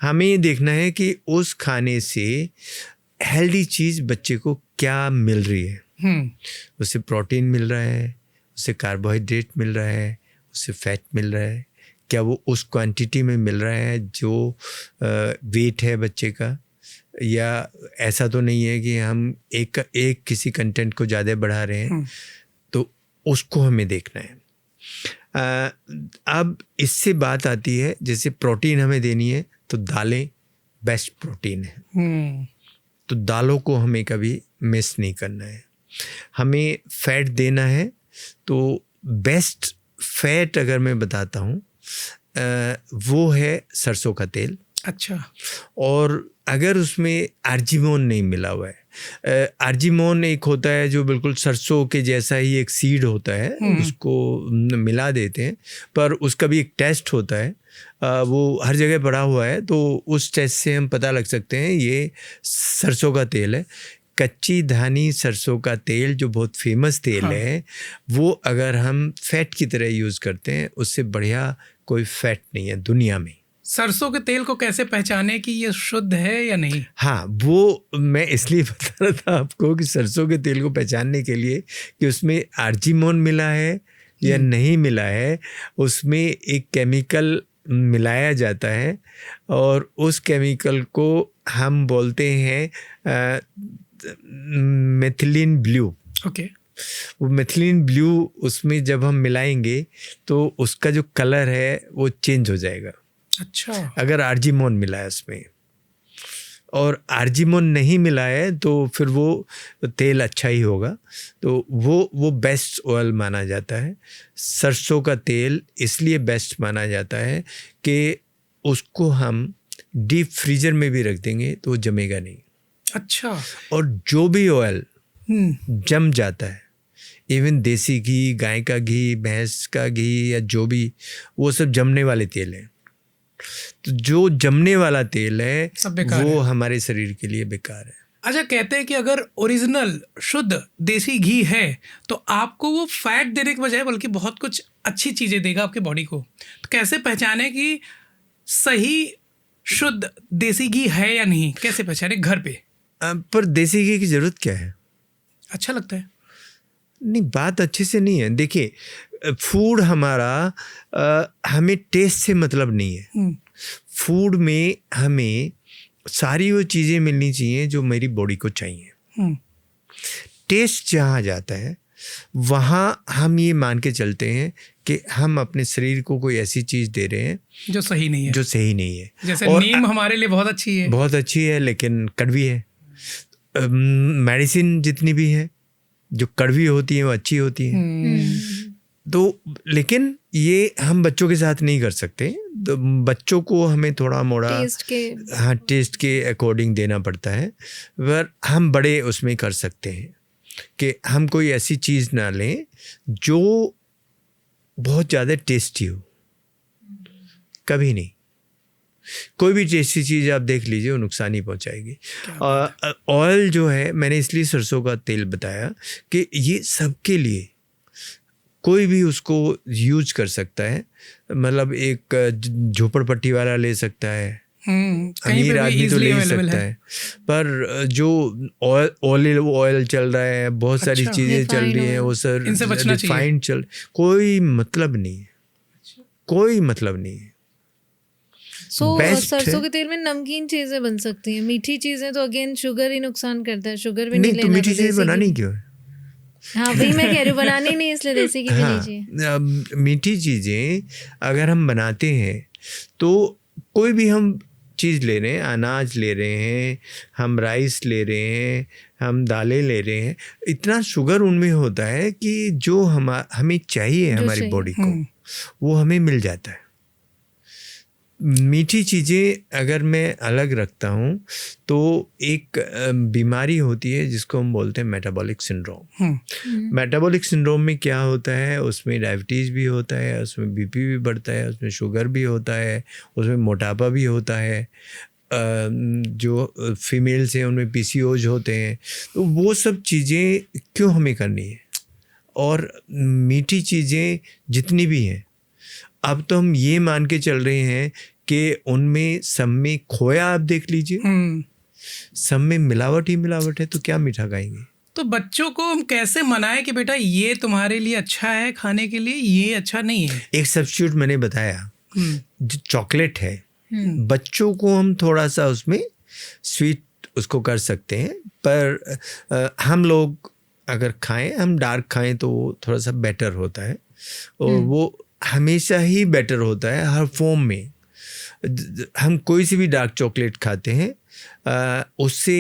हमें ये देखना है कि उस खाने से हेल्दी चीज़ बच्चे को क्या मिल रही है। उसे प्रोटीन मिल रहा है, उसे कार्बोहाइड्रेट मिल रहा है, उसे फैट मिल रहा है, क्या वो उस क्वांटिटी में मिल रहा है जो वेट है बच्चे का, या ऐसा तो नहीं है कि हम एक किसी कंटेंट को ज़्यादा बढ़ा रहे हैं। तो उसको हमें देखना है। अब इससे बात आती है, जैसे प्रोटीन हमें देनी है तो दालें बेस्ट प्रोटीन है। तो दालों को हमें कभी मिस नहीं करना है। हमें फैट देना है तो बेस्ट फैट अगर मैं बताता हूँ वो है सरसों का तेल। अच्छा। और अगर उसमें आर्जिमोन नहीं मिला हुआ है, आर्जिमोन एक होता है जो बिल्कुल सरसों के जैसा ही एक सीड होता है, उसको मिला देते हैं, पर उसका भी एक टेस्ट होता है, वो हर जगह पड़ा हुआ है, तो उस टेस्ट से हम पता लग सकते हैं ये सरसों का तेल है। कच्ची धानी सरसों का तेल जो बहुत फेमस तेल है, वो अगर हम फैट की तरह यूज़ करते हैं, उससे बढ़िया कोई फैट नहीं है दुनिया में। सरसों के तेल को कैसे पहचाने कि ये शुद्ध है या नहीं? हाँ, वो मैं इसलिए बता रहा था आपको कि सरसों के तेल को पहचानने के लिए कि उसमें आर्जिमोन मिला है या नहीं मिला है, उसमें एक केमिकल मिलाया जाता है और उस केमिकल को हम बोलते हैं मेथिलीन ब्लू। ओके। वो मेथिलीन ब्लू उसमें जब हम मिलाएंगे तो उसका जो कलर है वो चेंज हो जाएगा। अच्छा। अगर आर्जिमोन मिला है उसमें और आर्जिमोन नहीं मिला है तो फिर वो तेल अच्छा ही होगा। तो वो बेस्ट ऑयल माना जाता है। सरसों का तेल इसलिए बेस्ट माना जाता है कि उसको हम डीप फ्रीजर में भी रख देंगे तो वो जमेगा नहीं। अच्छा। और जो भी ऑयल जम जाता है, इवन देसी घी, गाय का घी, भैंस का घी या जो भी, वो सब जमने वाले तेल हैं। तो जो जमने वाला तेल है सब बेकार वो है। हमारे शरीर के लिए बेकार है। अच्छा, कहते हैं कि अगर ओरिजिनल शुद्ध देसी घी है तो आपको वो फैट देने के बजाय बल्कि बहुत कुछ अच्छी चीज़ें देगा आपके बॉडी को। तो कैसे पहचाने कि सही शुद्ध देसी घी है या नहीं? कैसे पहचाने घर पे? पर देसी घी की ज़रूरत क्या है? अच्छा लगता है। नहीं, बात अच्छे से नहीं है। देखिए, फूड हमारा हमें टेस्ट से मतलब नहीं है। फूड में हमें सारी वो चीज़ें मिलनी चाहिए जो मेरी बॉडी को चाहिए। टेस्ट जहाँ जाता है वहाँ हम ये मान के चलते हैं कि हम अपने शरीर को कोई ऐसी चीज़ दे रहे हैं जो सही नहीं है। जो सही नहीं है। जैसे और नीम हमारे लिए बहुत अच्छी है। बहुत अच्छी है लेकिन कड़वी है। मेडिसिन जितनी भी है जो कड़वी होती है वो अच्छी होती है। तो लेकिन ये हम बच्चों के साथ नहीं कर सकते। तो बच्चों को हमें थोड़ा मोड़ा टेस्ट के अकॉर्डिंग देना पड़ता है। पर हम बड़े उसमें कर सकते हैं कि हम कोई ऐसी चीज़ ना लें जो बहुत ज़्यादा टेस्टी हो। कभी नहीं। कोई भी टेस्टी चीज़ आप देख लीजिए वो नुकसान ही पहुंचाएगी। ऑयल जो है, मैंने इसलिए सरसों का तेल बताया कि ये सबके लिए कोई भी उसको यूज कर सकता है। मतलब एक झोपड़पट्टी वाला ले सकता है, अमीर आदमी तो ले ही सकता है। पर जो ऑयल चल रहा है, बहुत सारी चीज़ें चल रही हैं, वो सर रिफाइंड चल, कोई मतलब नहीं है। कोई मतलब नहीं है। सरसों के तेल में नमकीन चीजें बन सकती हैं, मीठी चीजें तो अगेन शुगर ही नुकसान करता है। शुगर भी नहीं लेना। तो मीठी चीज़ बनानी क्यों है? हाँ, वही मैं कह रही हूँ, बनानी नहीं, इसलिए देसी घी भी लीजिए। मीठी चीज़ें अगर हम बनाते हैं तो कोई भी हम चीज़ ले रहे हैं, अनाज ले रहे हैं, हम राइस ले रहे हैं, हम दालें ले रहे हैं, इतना शुगर उनमें होता है कि जो हमें चाहिए हमारी बॉडी को वो हमें मिल जाता है। मीठी चीज़ें अगर मैं अलग रखता हूँ तो एक बीमारी होती है जिसको हम बोलते हैं मेटाबॉलिक सिंड्रोम। मेटाबॉलिक सिंड्रोम में क्या होता है, उसमें डायबिटीज़ भी होता है, उसमें बीपी भी बढ़ता है, उसमें शुगर भी होता है, उसमें मोटापा भी होता है। जो फीमेल्स हैं उनमें पीसीओज होते हैं। तो वो सब चीज़ें क्यों हमें करनी है? और मीठी चीज़ें जितनी भी हैं, अब तो हम ये मान के चल रहे हैं कि उनमें सब में खोया, आप देख लीजिए, सब में मिलावट ही मिलावट है, तो क्या मीठा खाएंगे? तो बच्चों को हम कैसे मनाएं कि बेटा ये तुम्हारे लिए अच्छा है खाने के लिए, ये अच्छा नहीं है? एक सब्स्टिट्यूट मैंने बताया, जो चॉकलेट है, बच्चों को हम थोड़ा सा उसमें स्वीट उसको कर सकते हैं। पर हम लोग अगर खाएं, हम डार्क खाएं तो वो थोड़ा सा बेटर होता है। और वो हमेशा ही बेटर होता है हर फॉर्म में। हम कोई सी भी डार्क चॉकलेट खाते हैं, उससे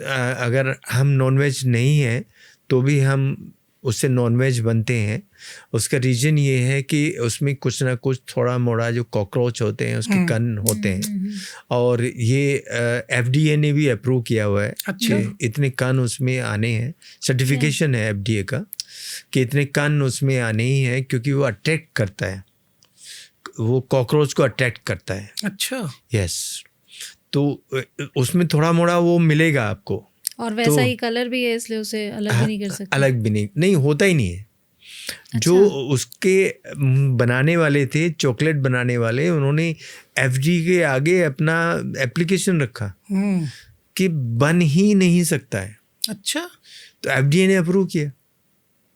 अगर हम नॉनवेज नहीं हैं तो भी हम उससे नॉनवेज बनते हैं। उसका रीज़न ये है कि उसमें कुछ ना कुछ थोड़ा मोड़ा जो कॉकरोच होते हैं उसके कण होते हैं। और ये FDA ने भी अप्रूव किया हुआ है कि इतने कण उसमें आने हैं। सर्टिफिकेशन है FDA का कि इतने कण उसमें आने ही हैं, क्योंकि वो अट्रैक्ट करता है, वो कॉकरोच को अट्रैक्ट करता है। अच्छा। यस। तो उसमें थोड़ा मोड़ा वो मिलेगा आपको। और वैसा ही कलर भी है, इसलिए उसे अलग भी नहीं कर सकते। अलग भी नहीं होता ही नहीं है। जो उसके बनाने वाले थे, चॉकलेट बनाने वाले, उन्होंने एफडी के आगे अपना एप्लीकेशन रखा कि बन ही नहीं सकता है। अच्छा, तो एफडीए ने अप्रूव किया।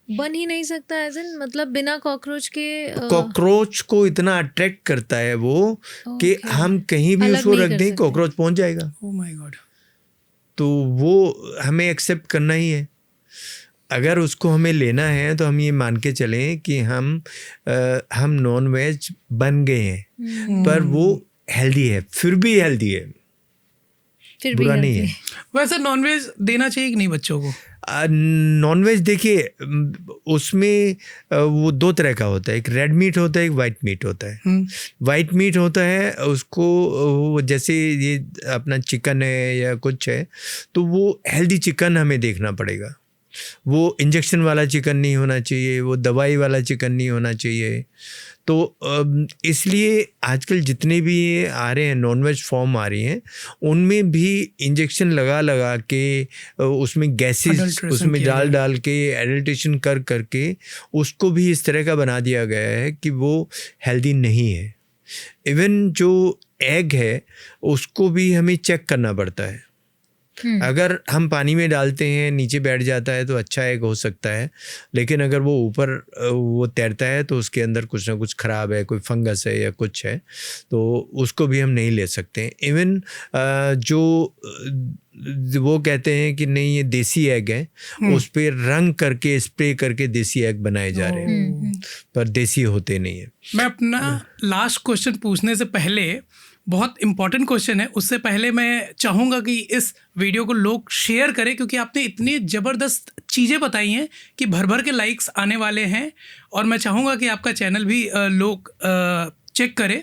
बन ही नहीं सकता एज इन मतलब बिना कॉकरोच के कॉकरोच को इतना अट्रैक्ट करता है वो कि हम कहीं भी अलग उसको नहीं रख कर दें, सकते। कॉकरोच पहुंच जाएगा। Oh my God. तो वो हमें एक्सेप्ट करना ही है। अगर उसको हमें लेना है तो हम ये मान के चलें कि हम नॉन वेज बन गए हैं, पर वो हेल्दी है, फिर भी हेल्दी है, फिर भी बुरा नहीं healthy है। वैसे नॉनवेज देना चाहिए कि नहीं बच्चों को? नॉनवेज देखिए, उसमें वो दो तरह का होता है, एक रेड मीट होता है, एक वाइट मीट होता है। वाइट मीट होता है उसको वो जैसे ये अपना चिकन है या कुछ है, तो वो हेल्दी चिकन हमें देखना पड़ेगा। वो इंजेक्शन वाला चिकन नहीं होना चाहिए, वो दवाई वाला चिकन नहीं होना चाहिए। तो इसलिए आजकल जितने भी आ रहे हैं नॉनवेज फॉर्म आ रही हैं, उनमें भी इंजेक्शन लगा लगा के उसमें गैसेस Adulteration उसमें किया डाल गया। डाल के एडल्ट्रेशन कर करके उसको भी इस तरह का बना दिया गया है कि वो हेल्दी नहीं है। इवन जो एग है उसको भी हमें चेक करना पड़ता है। अगर हम पानी में डालते हैं, नीचे बैठ जाता है तो अच्छा एग हो सकता है, लेकिन अगर वो ऊपर वो तैरता है तो उसके अंदर कुछ ना कुछ ख़राब है, कोई फंगस है या कुछ है, तो उसको भी हम नहीं ले सकते। इवन जो वो कहते हैं कि नहीं ये देसी एग है, उस पर रंग करके स्प्रे करके देसी एग बनाए जा रहे हैं, पर देसी होते नहीं है। मैं अपना लास्ट क्वेश्चन पूछने से पहले, बहुत इंपॉर्टेंट क्वेश्चन है, उससे पहले मैं चाहूँगा कि इस वीडियो को लोग शेयर करें, क्योंकि आपने इतनी ज़बरदस्त चीज़ें बताई हैं कि भर भर के लाइक्स आने वाले हैं। और मैं चाहूँगा कि आपका चैनल भी लोग चेक करें,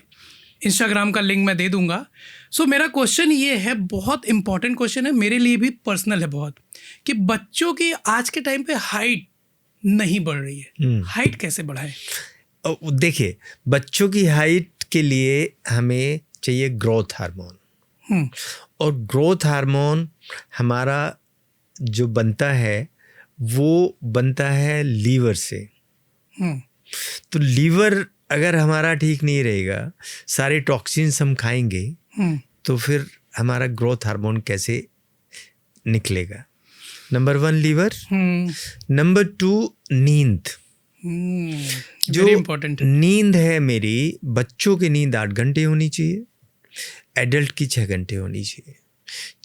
इंस्टाग्राम का लिंक मैं दे दूँगा। सो मेरा क्वेश्चन ये है, बहुत इंपॉर्टेंट क्वेश्चन है, मेरे लिए भी पर्सनल है बहुत, कि बच्चों की आज के टाइम पे हाइट नहीं बढ़ रही है, हाइट कैसे बढ़ाएं? देखिए, बच्चों की हाइट के लिए हमें चाहिए ग्रोथ हार्मोन, और ग्रोथ हार्मोन हमारा जो बनता है वो बनता है लीवर से। तो लीवर अगर हमारा ठीक नहीं रहेगा, सारे टॉक्सिन्स हम खाएंगे, तो फिर हमारा ग्रोथ हार्मोन कैसे निकलेगा? नंबर 1 लीवर, नंबर 2 नींद। जो इम्पोर्टेंट नींद है मेरी, बच्चों की नींद 8 घंटे होनी चाहिए, एडल्ट की 6 घंटे होनी चाहिए।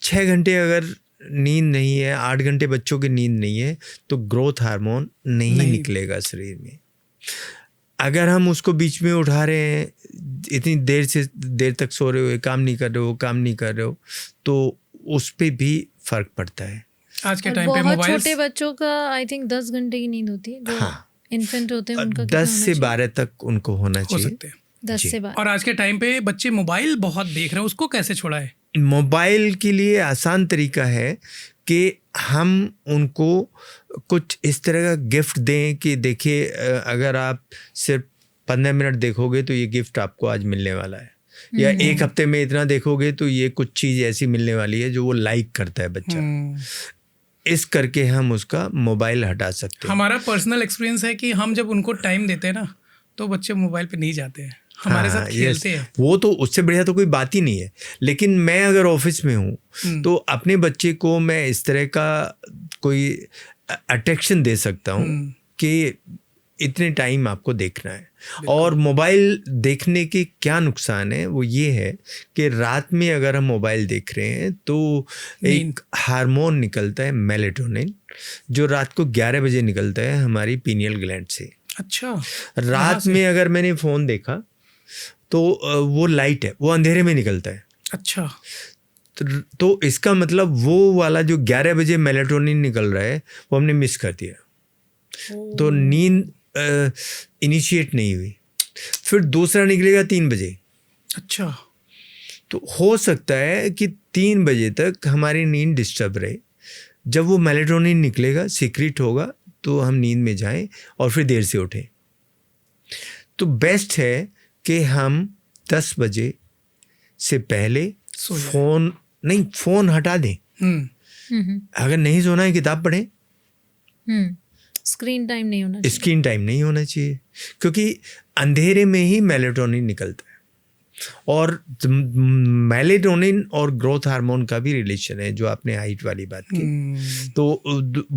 6 घंटे अगर नींद नहीं है, 8 घंटे बच्चों की नींद नहीं है, तो ग्रोथ हार्मोन नहीं निकलेगा शरीर में। अगर हम उसको बीच में उठा रहे हैं, इतनी देर से देर तक सो रहे हो, काम नहीं कर रहे हो, काम नहीं कर रहे हो, तो उस पर भी फर्क पड़ता है। आज के और टाइम पे बहुत मोबाइल, छोटे बच्चों का आई थिंक 10 घंटे की नींद होती है, जो इन्फेंट होते हैं उनका 10 से 12 तक उनको होना हो चाहिए। सकते हैं 10 से 12। और आज के टाइम पे बच्चे मोबाइल बहुत देख रहे हैं, उसको कैसे छुड़ाएं? मोबाइल के लिए आसान तरीका है कि हम उनको कुछ इस तरह का गिफ्ट दें कि देखिए, अगर आप सिर्फ 15 मिनट देखोगे तो ये गिफ्ट आपको आज मिलने वाला है, या एक हफ्ते में इतना देखोगे तो ये कुछ चीज़ ऐसी मिलने वाली है जो वो लाइक करता है बच्चा। इस करके हम उसका मोबाइल हटा सकते हैं। हमारा पर्सनल एक्सपीरियंस है कि हम जब उनको टाइम देते हैं ना, तो बच्चे मोबाइल पे नहीं जाते हैं, हमारे साथ खेलते हैं। वो तो उससे बढ़िया तो कोई बात ही नहीं है। लेकिन मैं अगर ऑफिस में हूँ तो अपने बच्चे को मैं इस तरह का कोई अट्रैक्शन दे सकता हूँ कि इतने टाइम आपको देखना है। और मोबाइल देखने के क्या नुकसान है, वो ये है कि रात में अगर हम मोबाइल देख रहे हैं तो एक हार्मोन निकलता है मेलेटोनिन, जो रात को 11 बजे निकलता है हमारी पीनियल ग्लैंड से। अच्छा, रात में अगर मैंने फ़ोन देखा तो वो लाइट है, वो अंधेरे में निकलता है। अच्छा, तो इसका मतलब वो वाला जो 11 बजे मेलेटोनिन निकल रहा है वो हमने मिस कर दिया, तो नींद इनिशिएट नहीं हुई। फिर दूसरा निकलेगा 3 बजे। अच्छा, तो हो सकता है कि 3 बजे तक हमारी नींद डिस्टर्ब रहे। जब वो मेलेटोनिन निकलेगा, सीक्रेट होगा, तो हम नींद में जाएं और फिर देर से उठें। तो बेस्ट है कि हम 10 बजे से पहले फ़ोन हटा दें। अगर नहीं सोना है किताब पढ़ें, स्क्रीन टाइम नहीं होना चाहिए। स्क्रीन टाइम नहीं होना चाहिए, क्योंकि अंधेरे में ही मेलेटोनिन निकलता है, और मेलेटोनिन और ग्रोथ हार्मोन का भी रिलेशन है, जो आपने हाइट वाली बात की। तो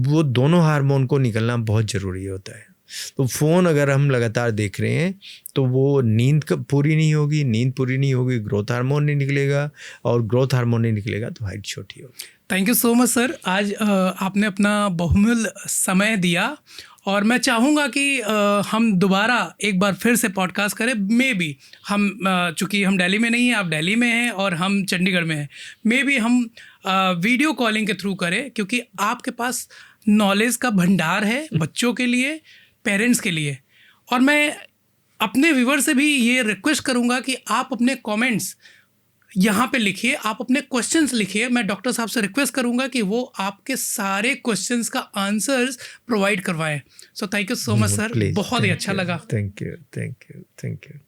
वो दोनों हार्मोन को निकलना बहुत ज़रूरी होता है। तो फ़ोन अगर हम लगातार देख रहे हैं तो वो नींद पूरी नहीं होगी, नींद पूरी नहीं होगी, ग्रोथ हार्मोन नहीं निकलेगा, और ग्रोथ हार्मोन नहीं निकलेगा तो हाइट छोटी होगी। Thank you so much sir, आज आपने अपना बहुमूल्य समय दिया, और मैं चाहूँगा कि हम दोबारा एक बार फिर से पॉडकास्ट करें। मे बी हम चूँकि हम दिल्ली में नहीं हैं, आप दिल्ली में हैं और हम चंडीगढ़ में हैं, मे बी हम वीडियो कॉलिंग के थ्रू करें, क्योंकि आपके पास नॉलेज का भंडार है बच्चों के लिए, पेरेंट्स के लिए। और मैं अपने व्यूवर से भी ये रिक्वेस्ट करूँगा कि आप अपने कमेंट्स यहाँ पे लिखिए, आप अपने क्वेश्चंस लिखिए। मैं डॉक्टर साहब से रिक्वेस्ट करूँगा कि वो आपके सारे क्वेश्चंस का आंसर्स प्रोवाइड करवाएं। So thank you so much sir, बहुत ही अच्छा लगा। Thank you, thank you, thank you.